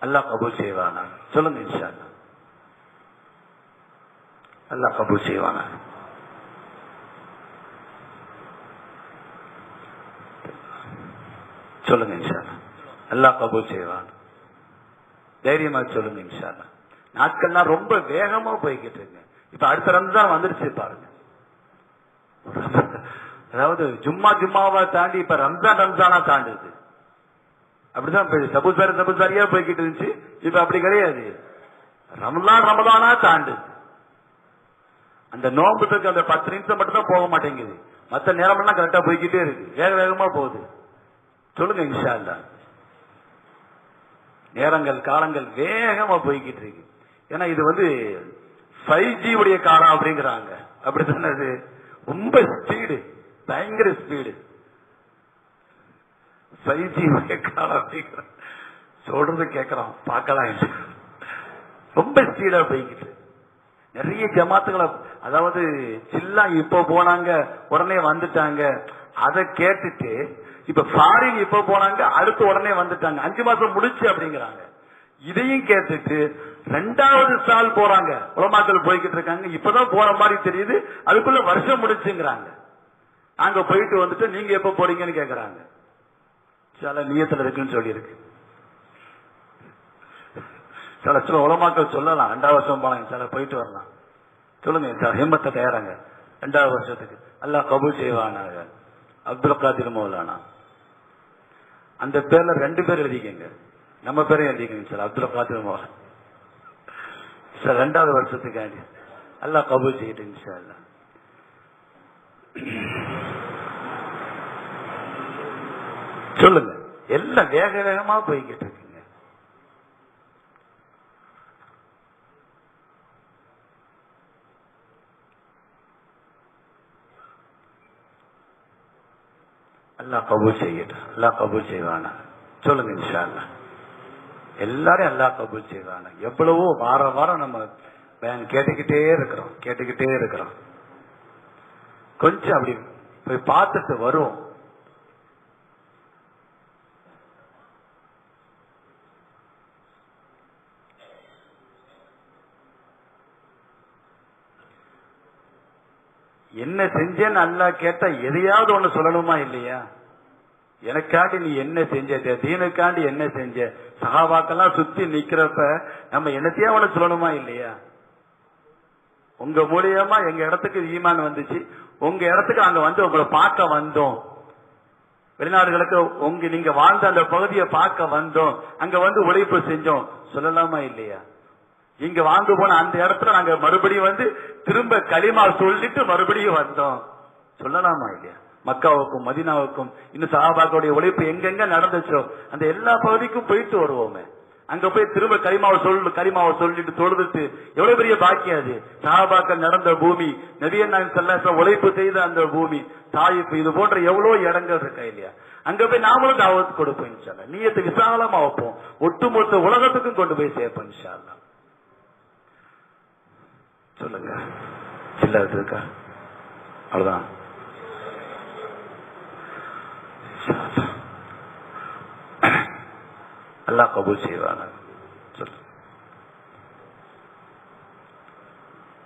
அல்லாஹ் கபூல் செய்வானா, சொல்லுங்க இன்ஷா அல்லாஹ். அல்லாஹ் கபூல் செய்வானா. சொல்லுங்க இன்ஷா அல்லாஹ். அல்லாஹ் கபூல் செய்வான். தைரியமா சொல்லுங்க இன்ஷா அல்லாஹ். நாட்கள்லாம் ரொம்ப வேகமா போய்கிட்டு இருக்கு. இப்ப அடுத்த ரம்ஜான் வந்துருச்சு பாருங்க. அதாவது ஜும்மாவா தாண்டி இப்ப ரம்ஜானா தாண்டுது. அப்படிதான் சபுசாரியா போய்கிட்டு இருந்துச்சு. இப்ப அப்படி கிடையாது, ரமலானா தாண்டுது. அந்த நோம்புக்கு அந்த 10 நிமிஷம் மட்டும் தான் போக மாட்டேங்குது, மத்த நேரமெல்லாம் கரெக்டா போய்கிட்டே இருக்கு, வேக வேகமா போகுது. சொல்லுங்க இன்ஷா அல்லாஹ். நேரங்கள் காலங்கள் வேகமா போய்கிட்டு இருக்கு. ஏன்னா இது 5G உடைய காலம் அப்படிங்கிறாங்க. அப்படித்தானே, அது ரொம்ப ஸ்பீடு, பயங்கர ஸ்பீடு. 5G உடைய காலம் அப்படிங்கிற சொல்றது கேட்கிறோம், பார்க்கலாம். ரொம்ப ஸ்பீடா போய்கிட்டு நிறைய ஜமாத்துகளை, அதாவது சில்லா இப்ப போனாங்க உடனே வந்துட்டாங்க, அதை கேட்டுட்டு இப்ப ஃபாரின் இப்ப போனாங்க அடுத்து உடனே வந்துட்டாங்க, 5 மாசம் முடிச்சு அப்படிங்கிறாங்க. இதையும் கேட்டுட்டு 2வது சால் போறாங்க, உலமாக்கள் போய்கிட்டு இருக்காங்க, இப்பதான் போற மாதிரி தெரியுது, அதுக்குள்ள வருஷம் முடிச்சுங்கிறாங்க. நாங்க போயிட்டு வந்துட்டு நீங்க எப்ப போறீங்கன்னு கேக்குறாங்க. சில நியத்துல இருக்குன்னு சொல்லி இருக்கு. சில உலமாக்கள் சொல்லலாம் 2வது வருஷம் போனாங்க, சில போயிட்டு வரலாம். சொல்லுங்க ஹிம்மத்தை தயாராங்க 2வது வருஷத்துக்கு. அல்லாஹ் கபூல் செய்வானாக. அப்துல் காதிர் மௌலானா, அந்த பேர்ல 2 பேர் எழுதிக்கங்க, நம்ம பேரையும் எழுதிக்கங்க சார். அப்துல் காதிர் மௌலானா சார் 2வது வருஷத்துக்காண்டி அல்லாஹ் கபூல் செய்யட்டும் இன்ஷா அல்லாஹ். சொல்லுங்க, எல்லாம் வேக வேகமா போய்கிட்டு இருக்குங்க. அல்லாஹ் கபூல் செய்யட்டும், அல்லாஹ் கபூல் செய்வானா. சொல்லுங்க இன்ஷா அல்லாஹ். எல்லாரும் அல்லாஹ் கபூல் செய்வானா. எவ்வளவோ வாரம் நம்ம கேட்டுக்கிட்டே இருக்கிறோம். கொஞ்சம் அப்படி போய் பார்த்துட்டு வருவோம். என்ன செஞ்சேன்னு அல்லாஹ் கேட்டா எதையாவது ஒண்ணு சொல்லணுமா இல்லையா? எனக்காண்டி நீ என்ன செஞ்ச, தீனுக்காண்டி என்ன செஞ்ச, சஹாபாக்கெல்லாம் சுத்தி நிக்கிறப்ப நம்ம என்னத்தையா ஒண்ணு சொல்லணுமா இல்லையா? உங்க மூலியமா எங்க இடத்துக்கு ஈமான் வந்துச்சு, உங்க இடத்துக்கு நாங்க உங்களை பார்க்க வந்தோம், வெளிநாடுகளுக்கு நீங்க வாழ்ந்த அந்த பகுதியை பார்க்க வந்தோம், அங்க உழைப்பு செஞ்சோம் சொல்லலாமா இல்லையா? இங்க வாழ்ந்து போன அந்த இடத்துல நாங்க மறுபடியும் திரும்ப களிமா சொல்லிட்டு மறுபடியும் வந்தோம் சொல்லலாமா இல்லையா? மக்காவுக்கும் மதீனாவுக்கும் இன்னும் சஹாபாக்களுடைய உழைப்பு எங்கெங்க நடந்துச்சோ அந்த எல்லா பகுதிக்கும் போயிட்டு வருவோமே. அங்க போய் திரும்ப கலிமாவை சொல்லிட்டு தொழுதுட்டு எவ்வளவு பெரிய பாக்கியம் அது. சஹாபாக்கள் நடந்த பூமி, நபியன் நாயகம் ஸல்லல்லாஹு அலைஹி வஸல்லம் உழைப்பு செய்த அந்த பூமி, தாயிப், இது போன்ற எவ்வளவு இடங்கள் இருக்கா இல்லையா? அங்க போய் நாமளும் தாவத் கொடுப்போம் இன்ஷா அல்லாஹ். நியத்து விசாலமா வைப்போம், ஒட்டுமொத்த உலகத்துக்கும் கொண்டு போய் சேர்ப்போம் இன்ஷா அல்லாஹ். சொல்லுங்க, சில்லறது இருக்கா? அவ்வளவுதான். அல்லாஹ் கபூல் செய்வாங்க.